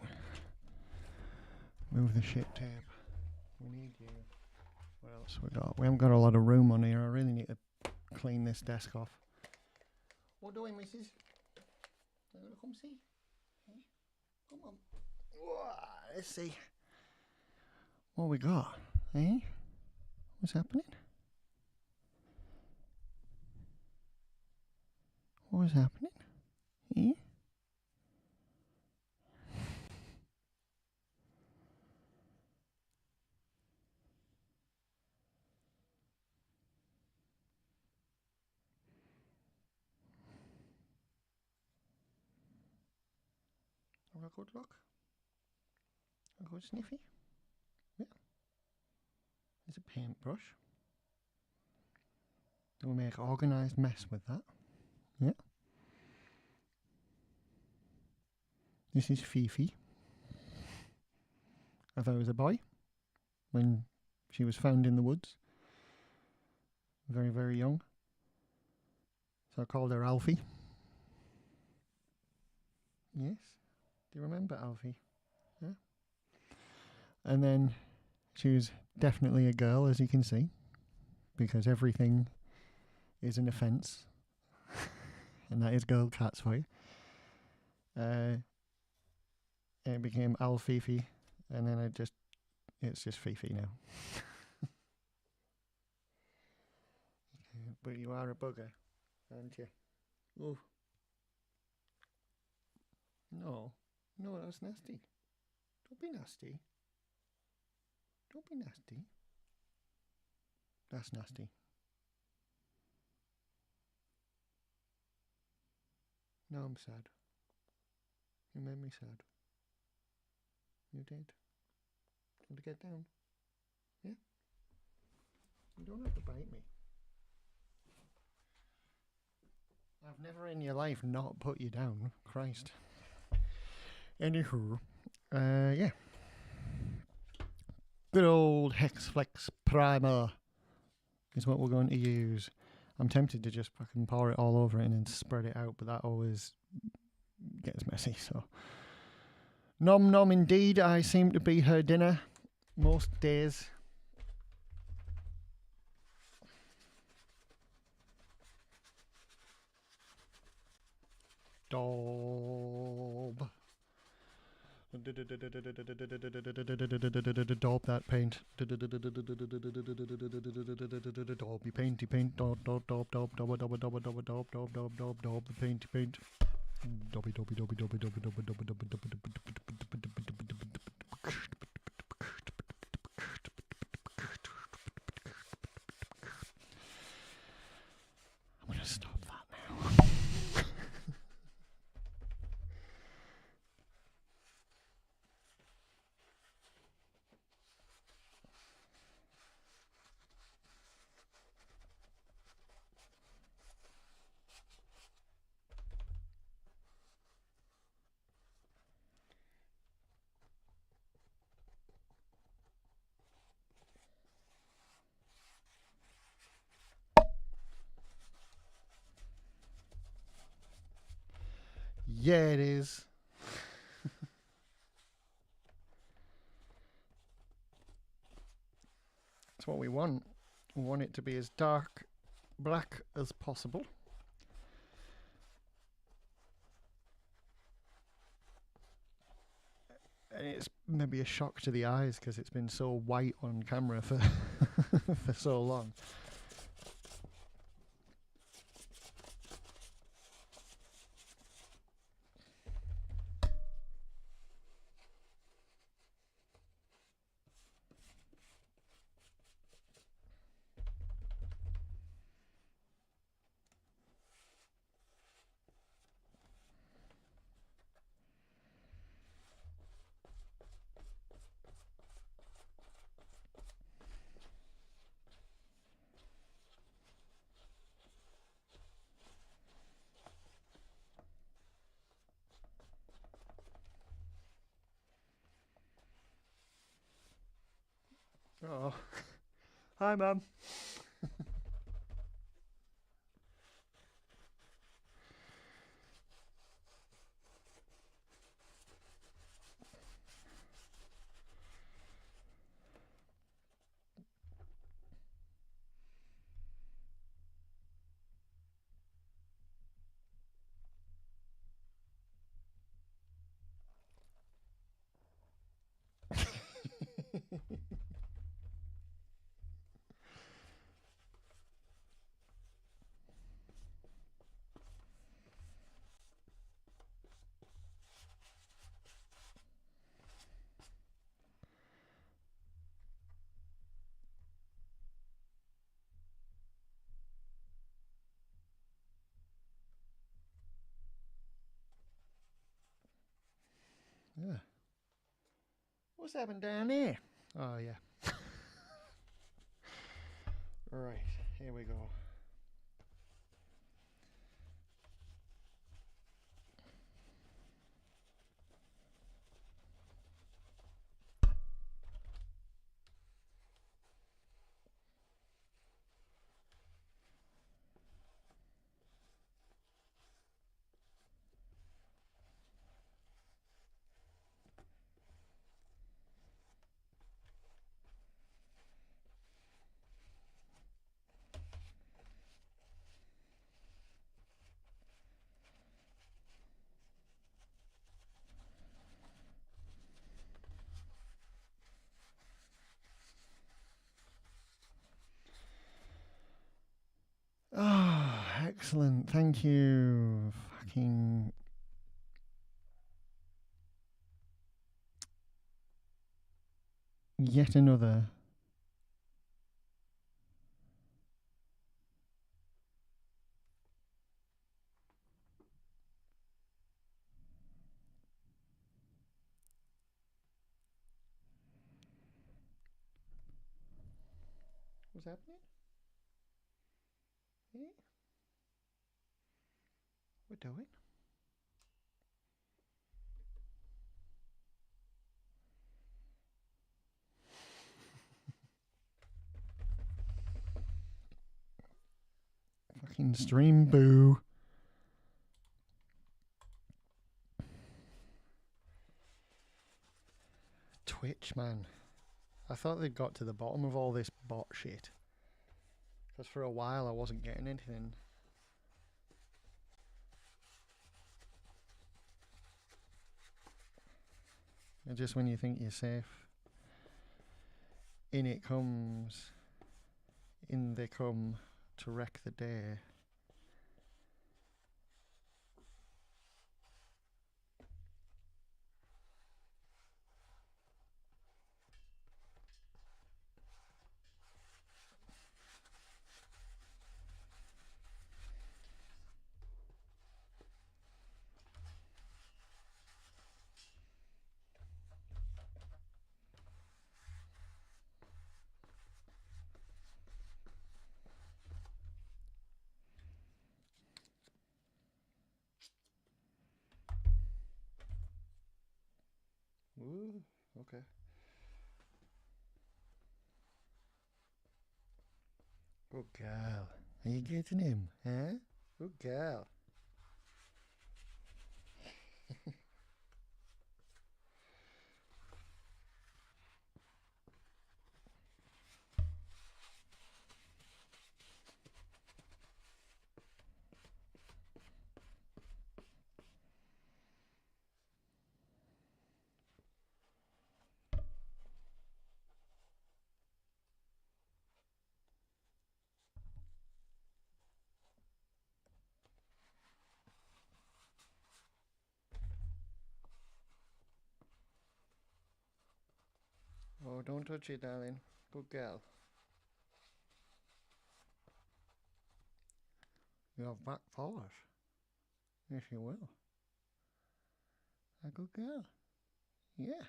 Move the shit tape. We need you. What else we got? We haven't got a lot of room on here. I really need to clean this desk off. What doing, missus? Are you gonna come see? Hey? Come on. Whoa, let's see. What we got? Eh? What's happening? What is happening? Eh? Have a good look. A good sniffy. Yeah. There's a paintbrush. We'll make organised mess with that. Yeah. This is Fifi. If I was a boy, when she was found in the woods, very, very young. So I called her Alfie. Yes. Do you remember Alfie? Yeah. And then she was definitely a girl, as you can see, because everything is an offence. And that is girl cats for you. It became Alfifi, and then it's just Fifi now. But you are a bugger, aren't you? Oh. No, that's nasty. Don't be nasty. Don't be nasty. That's nasty. Now I'm sad. You made me sad. You did. Want to get down? Yeah? You don't have to bite me. I've never in your life not put you down. Christ. Anywho, yeah. Good old Hexflex Primer is what we're going to use. I'm tempted to just fucking pour it all over it and then spread it out, but that always gets messy, so. Nom nom indeed, I seem to be her dinner most days. Daub. Daub that paint. Daub painty paint. Daub daub daub daub daub daub daub daub daub daub daub daub daub the painty paint. Dobby dobby dobby dobby dobby dobby dobby dobby dobby. I'm gonna stop that now. Yeah, it is. That's what we want. We want it to be as dark black as possible. And it's maybe a shock to the eyes because it's been so white on camera for for so long. Oh, hi, Mum. Yeah. What's happened down there? Oh, yeah. Right, here we go. Oh, excellent. Thank you. Fucking... Yet another. What's happening? Yeah. We're doing. Fucking stream boo. Twitch, man. I thought they'd got to the bottom of all this bot shit. Because for a while I wasn't getting anything. And just when you think you're safe, in it comes. In they come to wreck the day. Ooh, okay. Good girl. Are you getting him? Huh? Good girl. Oh, don't touch it, darling. Good girl. You have back paws. Yes, you will. A good girl. Yeah.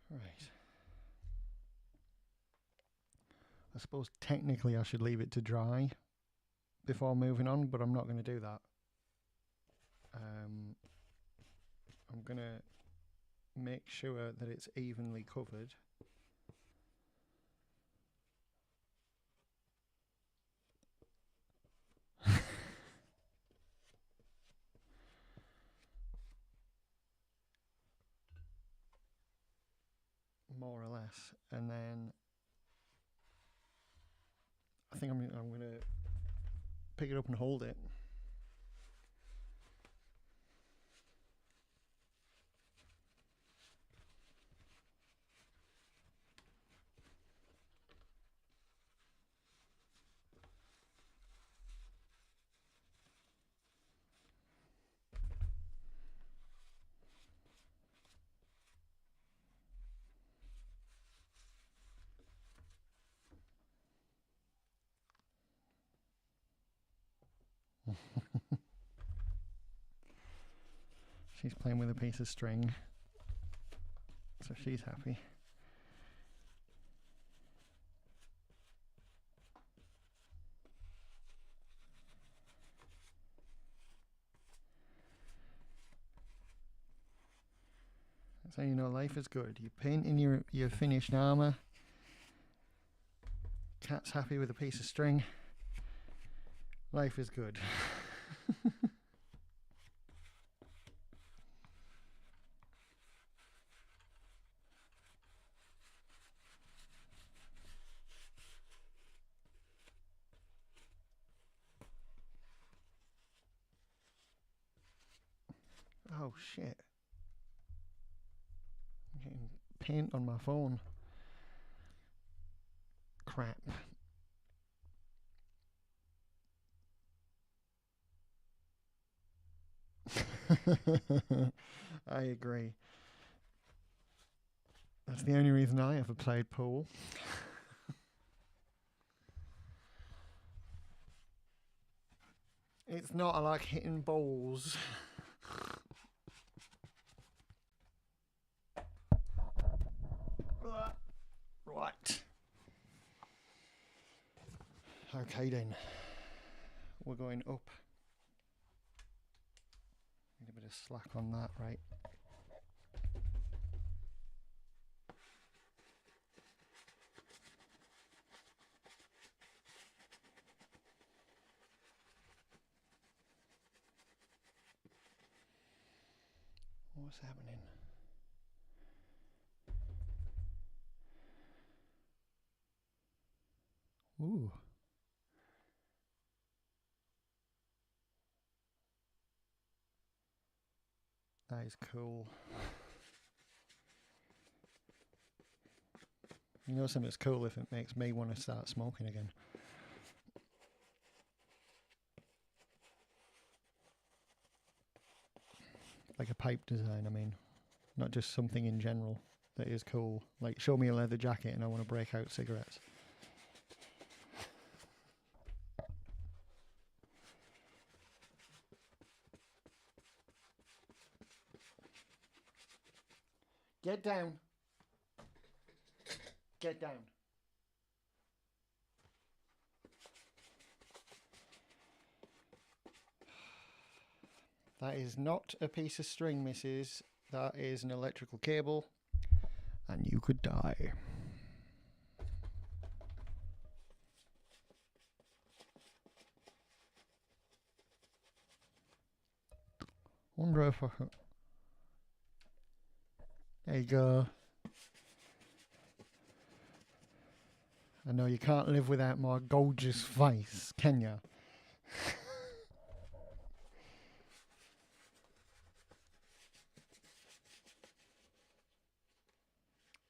Right. I suppose technically I should leave it to dry before moving on, but I'm not going to do that. I'm going to make sure that it's evenly covered. More or less, and then I think I'm going to pick it up and hold it. She's playing with a piece of string, so she's happy. That's how you know life is good. You paint in your finished armour. Cat's happy with a piece of string. Life is good. Oh shit. I'm getting paint on my phone. Crap. I agree. That's the only reason I ever played pool. It's not, I like hitting balls. Right. Okay then. We're going up. Need a bit of slack on that, right? What's happening? Ooh. That is cool. You know something's cool if it makes me want to start smoking again. Like a pipe design, I mean. Not just something in general that is cool. Like, show me a leather jacket and I want to break out cigarettes. Get down. Get down. That is not a piece of string, missus. That is an electrical cable. And you could die. Wonder if I can... There you go. I know you can't live without my gorgeous face, can you?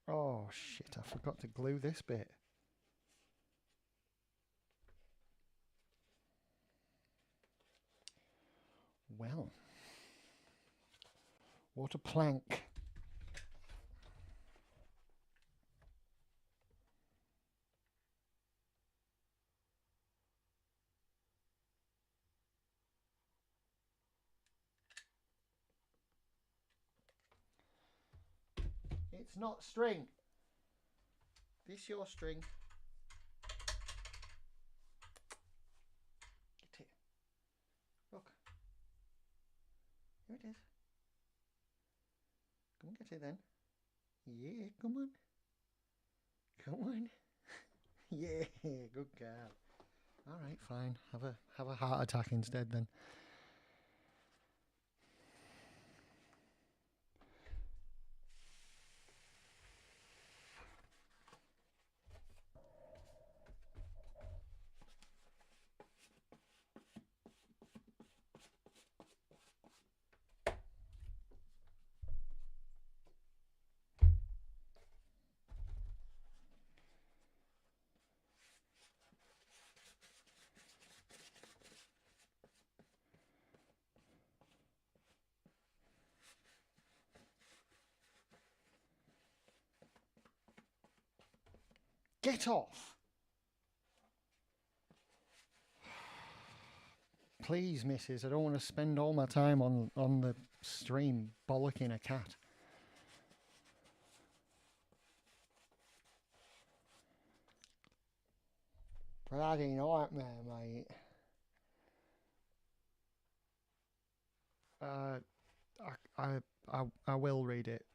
Oh shit, I forgot to glue this bit. Well, what a plank. It's not string. This your string. Get it. Look. Here it is. Come on, get it then. Yeah, come on. Come on. Yeah, good girl. Alright, fine. Have a heart attack instead then. Get off! Please, missus, I don't want to spend all my time on the stream bollocking a cat. Bloody nightmare, mate. I will read it.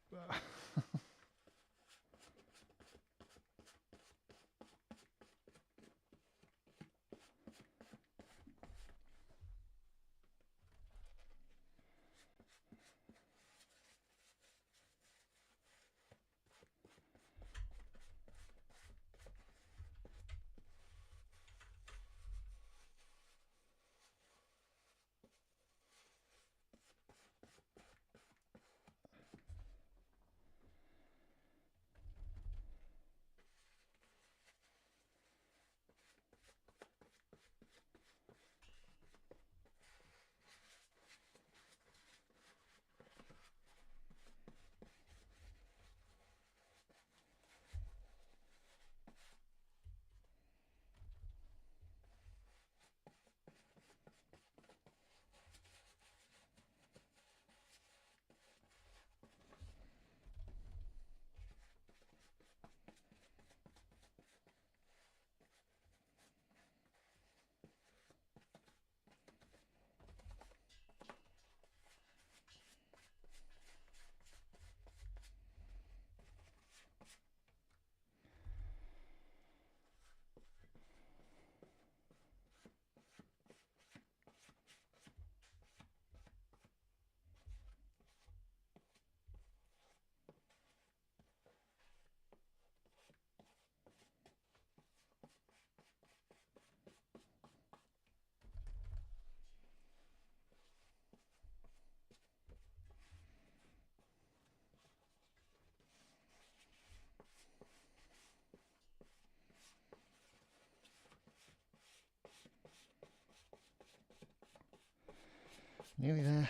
Nearly there.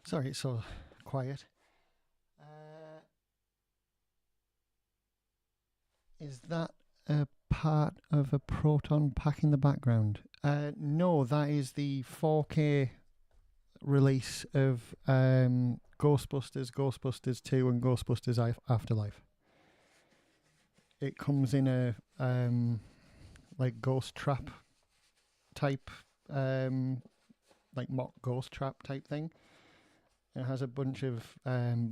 Sorry, it's so quiet. Is that a part of a proton pack in the background? No, that is the 4K release of Ghostbusters, Ghostbusters 2 and Ghostbusters Afterlife. It comes in a like ghost trap type, like mock ghost trap type thing. It has a bunch of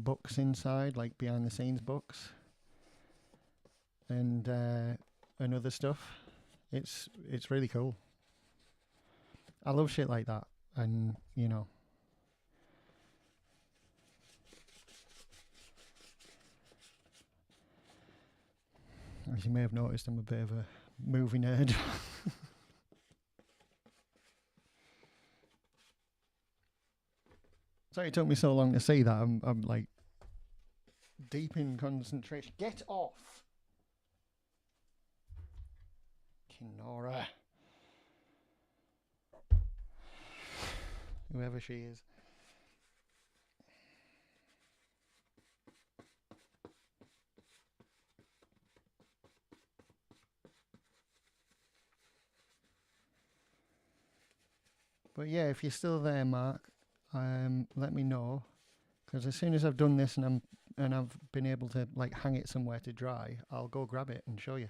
books inside, like behind the scenes books and other stuff. It's really cool. I love shit like that, and you know. As you may have noticed, I'm a bit of a movie nerd. Sorry it took me so long to see that. I'm like deep in concentration. Get off, Kinora. Whoever she is. But yeah, if you're still there, Mark, let me know, because as soon as I've done this and I've been able to like hang it somewhere to dry, I'll go grab it and show you.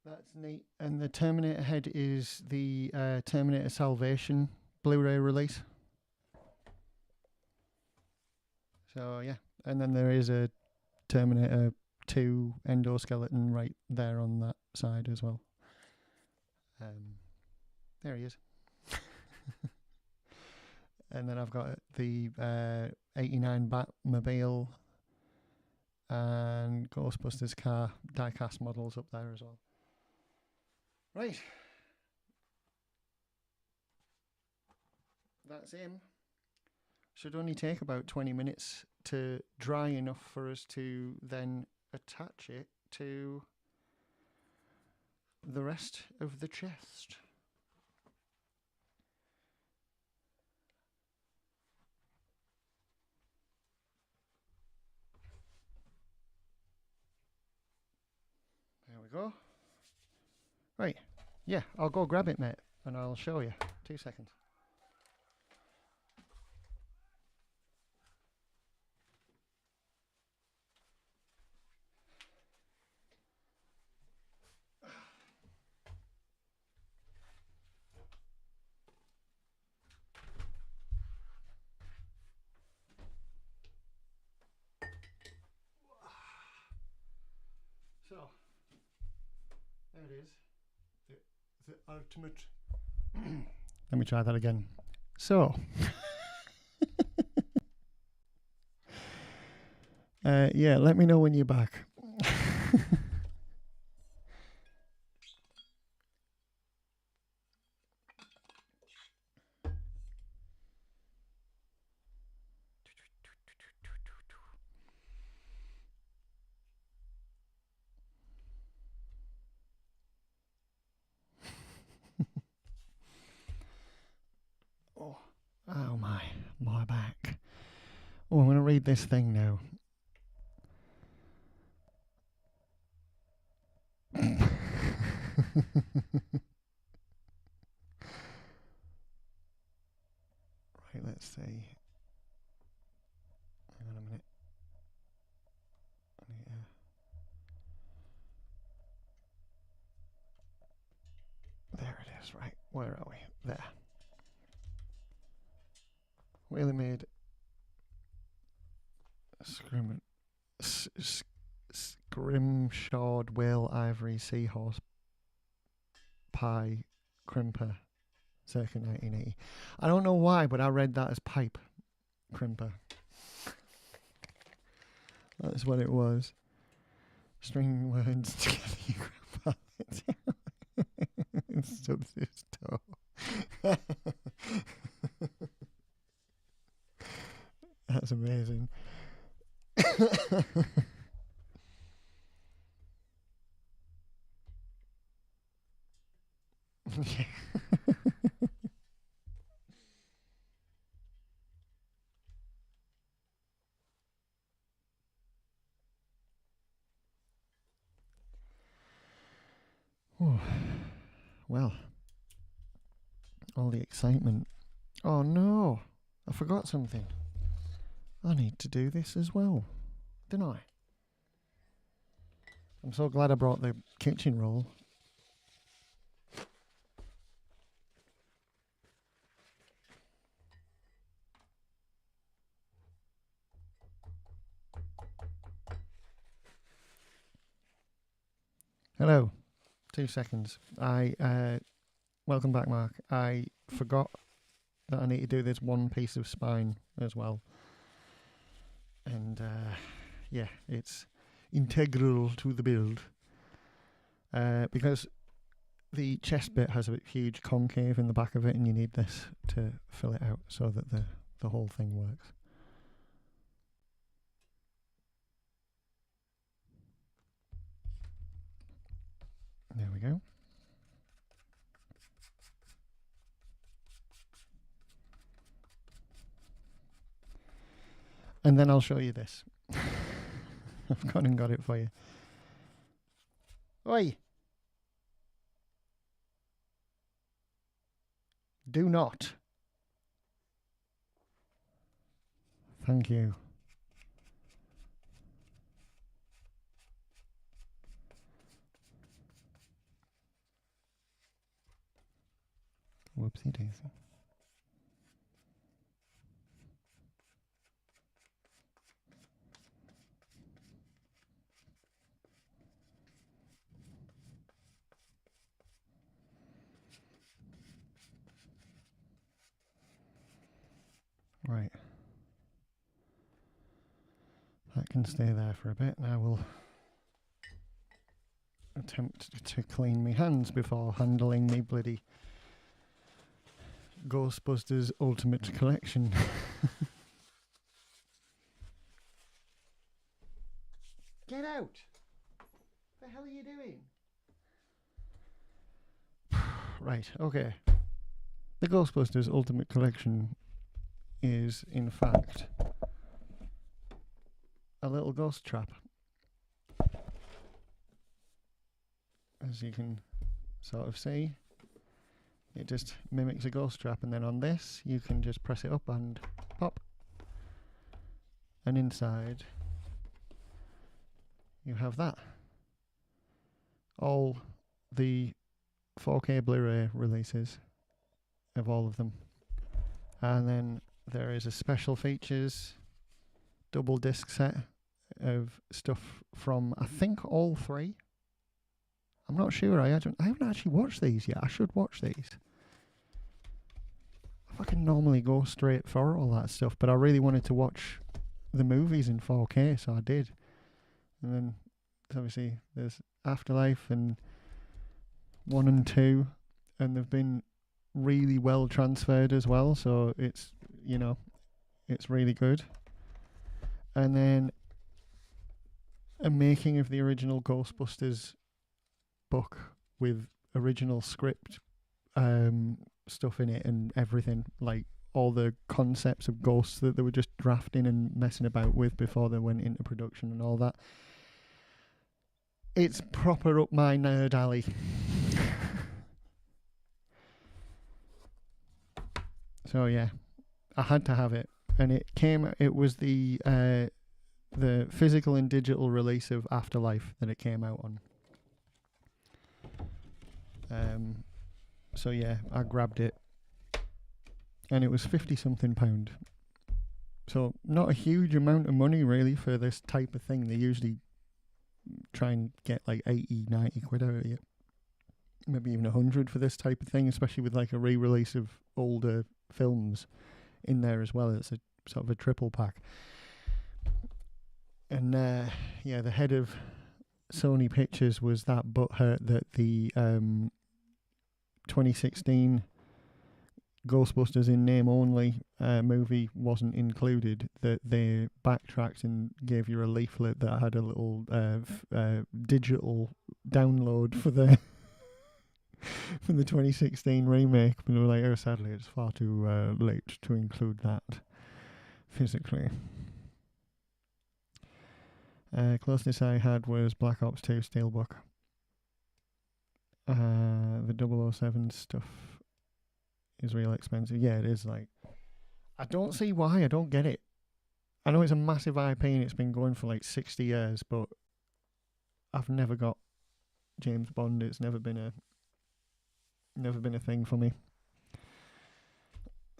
That's neat. And the Terminator head is the Terminator Salvation Blu-ray release. So yeah, and then there is a Terminator 2 endoskeleton right there on that side as well. There he is. And then I've got the 89 Batmobile and Ghostbusters car die-cast models up there as well. Right. That's him. Should only take about 20 minutes to dry enough for us to then attach it to the rest of the chest. There we go. Right. Yeah, I'll go grab it, mate, and I'll show you. 2 seconds. So, there it is. The ultimate. Let me try that again. So, yeah, let me know when you're back. Oh my back. Oh, I'm going to read this thing now. Right, let's see. Hang on a minute. There it is, right. Where are we? There. Whaley made scrimshawed whale ivory seahorse pie crimper circa 1980. I don't know why, but I read that as pipe crimper. That's what it was. String words together, you grab it. Stubs his toe. That's amazing. Well, all the excitement. Oh no, I forgot something. I need to do this as well, didn't I? I'm so glad I brought the kitchen roll. Hello. 2 seconds. Welcome back, Mark. I forgot that I need to do this one piece of spine as well. And yeah, it's integral to the build. Because the chest bit has a huge concave in the back of it, and you need this to fill it out so that the whole thing works. There we go. And then I'll show you this. I've gone and got it for you. Oi! Do not. Thank you. Whoopsie daisy. Right. That can stay there for a bit. Now we'll attempt to clean my hands before handling me bloody Ghostbusters Ultimate Collection. Get out! What the hell are you doing? Right, okay. The Ghostbusters Ultimate Collection is, in fact, a little ghost trap. As you can sort of see, it just mimics a ghost trap, and then on this you can just press it up and pop, and inside you have that. All the 4K Blu-ray releases of all of them, and then there is a special features double disc set of stuff from, I think, all three. I'm not sure. I haven't actually watched these yet. I should watch these. I fucking normally go straight for all that stuff, but I really wanted to watch the movies in 4K, so I did. And then, obviously, there's Afterlife and 1 and 2, and they've been really well transferred as well, so it's, you know, it's really good. And then a making of the original Ghostbusters book with original script stuff in it and everything, like all the concepts of ghosts that they were just drafting and messing about with before they went into production and all that. It's proper up my nerd alley. So yeah, I had to have it, and it was the physical and digital release of Afterlife that it came out on. So yeah, I grabbed it, and it was £50-something. So not a huge amount of money really for this type of thing. They usually try and get like 80-90 quid out of you, maybe even 100 for this type of thing, especially with like a re-release of older films in there as well. It's a sort of a triple pack. And yeah, the head of Sony Pictures was that butthurt that the 2016 Ghostbusters in name only movie wasn't included, that they backtracked and gave you a leaflet that had a little digital download for the for the 2016 remake, but they were like, oh, sadly it's far too late to include that physically. Closest I had was Black Ops 2 Steelbook. The 007 stuff is real expensive. Yeah, it is. Like, I don't see why. I don't get it. I know it's a massive IP and it's been going for like 60 years, but I've never got James Bond. It's never been a thing for me.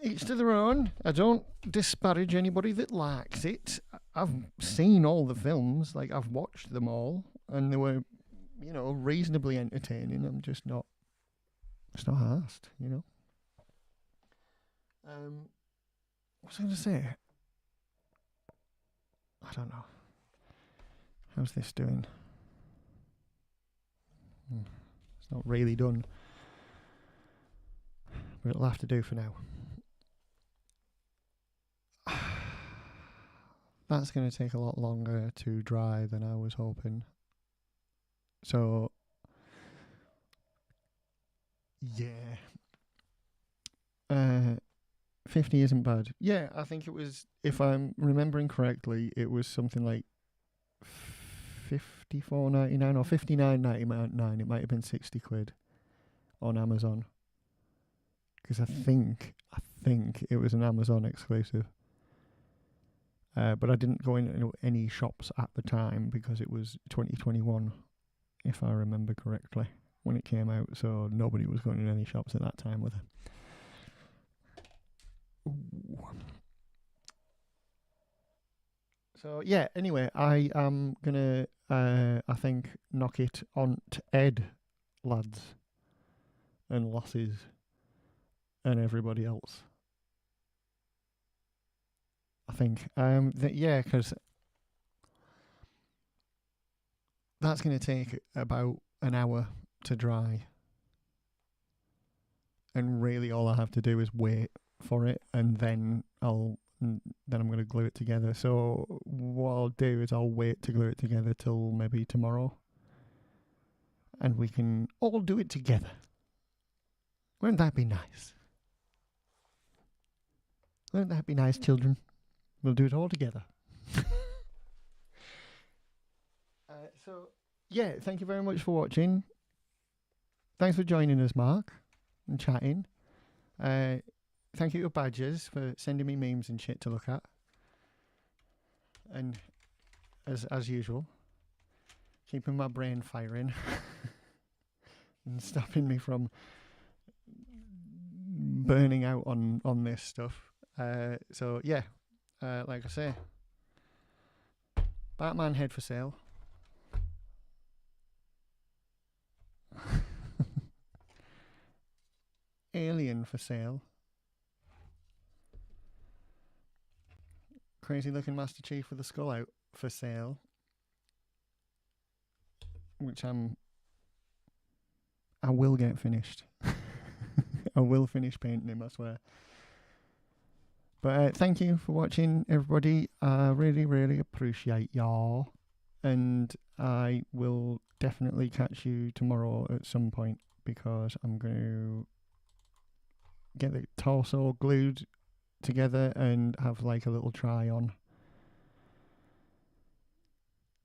Each to their own. I don't disparage anybody that likes it. I've seen all the films, like I've watched them all, and they were, you know, reasonably entertaining. I'm just not asked, you know. What was I going to say? I don't know. How's this doing? It's not really done, but it'll have to do for now. That's going to take a lot longer to dry than I was hoping. So, yeah. 50 isn't bad. Yeah, I think it was, if I'm remembering correctly, it was something like $54.99 or $59.99. It might have been 60 quid on Amazon. Because I think it was an Amazon exclusive. But I didn't go into any shops at the time because it was 2021, if I remember correctly, when it came out. So nobody was going in any shops at that time with it. Ooh. So yeah, anyway, I am gonna, I think, knock it on to Ed, lads and lasses and everybody else. I think, yeah, because that's going to take about an hour to dry, and really all I have to do is wait for it, and then I'm going to glue it together. So what I'll do is I'll wait to glue it together till maybe tomorrow, and we can all do it together. Wouldn't that be nice? Wouldn't that be nice, children? We'll do it all together. So, yeah, thank you very much for watching. Thanks for joining us, Mark, and chatting. Thank you to Badgers for sending me memes and shit to look at. And, as usual, keeping my brain firing and stopping me from burning out on this stuff. So, yeah. Like I say, Batman head for sale. alien for sale. Crazy looking Master Chief with a skull out for sale. Which I will get finished. I will finish painting him, I swear. But thank you for watching, everybody. I really, really appreciate y'all. And I will definitely catch you tomorrow at some point, because I'm going to get the torso glued together and have like a little try on.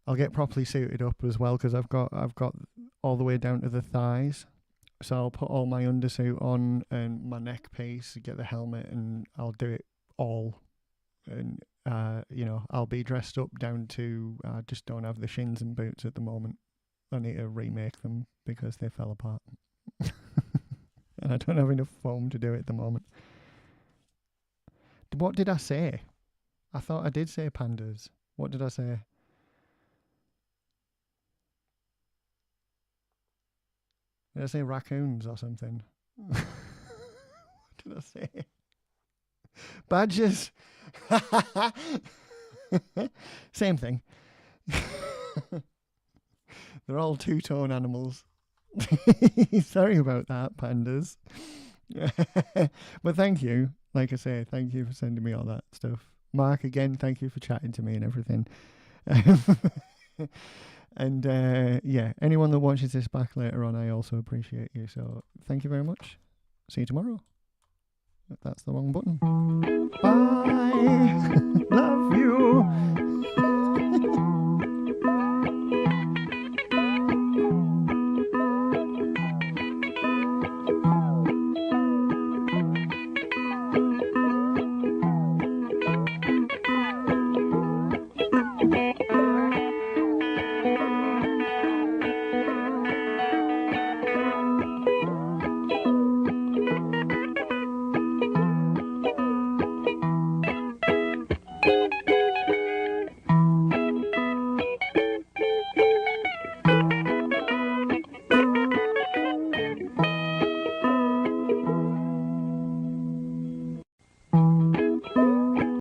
I'll get properly suited up as well, because I've got all the way down to the thighs. So I'll put all my undersuit on and my neck piece, get the helmet, and I'll do it all. And you know, I'll be dressed up down to, I just don't have the shins and boots at the moment. I need to remake them because they fell apart. And I don't have enough foam to do it at the moment. What did I say? I thought I did say pandas. What did I say? Did I say raccoons or something? What did I say? Badgers. Same thing. They're all two-tone animals. Sorry about that, pandas. But thank you. Like I say, thank you for sending me all that stuff. Mark, again, thank you for chatting to me and everything. And yeah, anyone that watches this back later on, I also appreciate you. So thank you very much. See you tomorrow. That's the wrong button. Bye. Love you.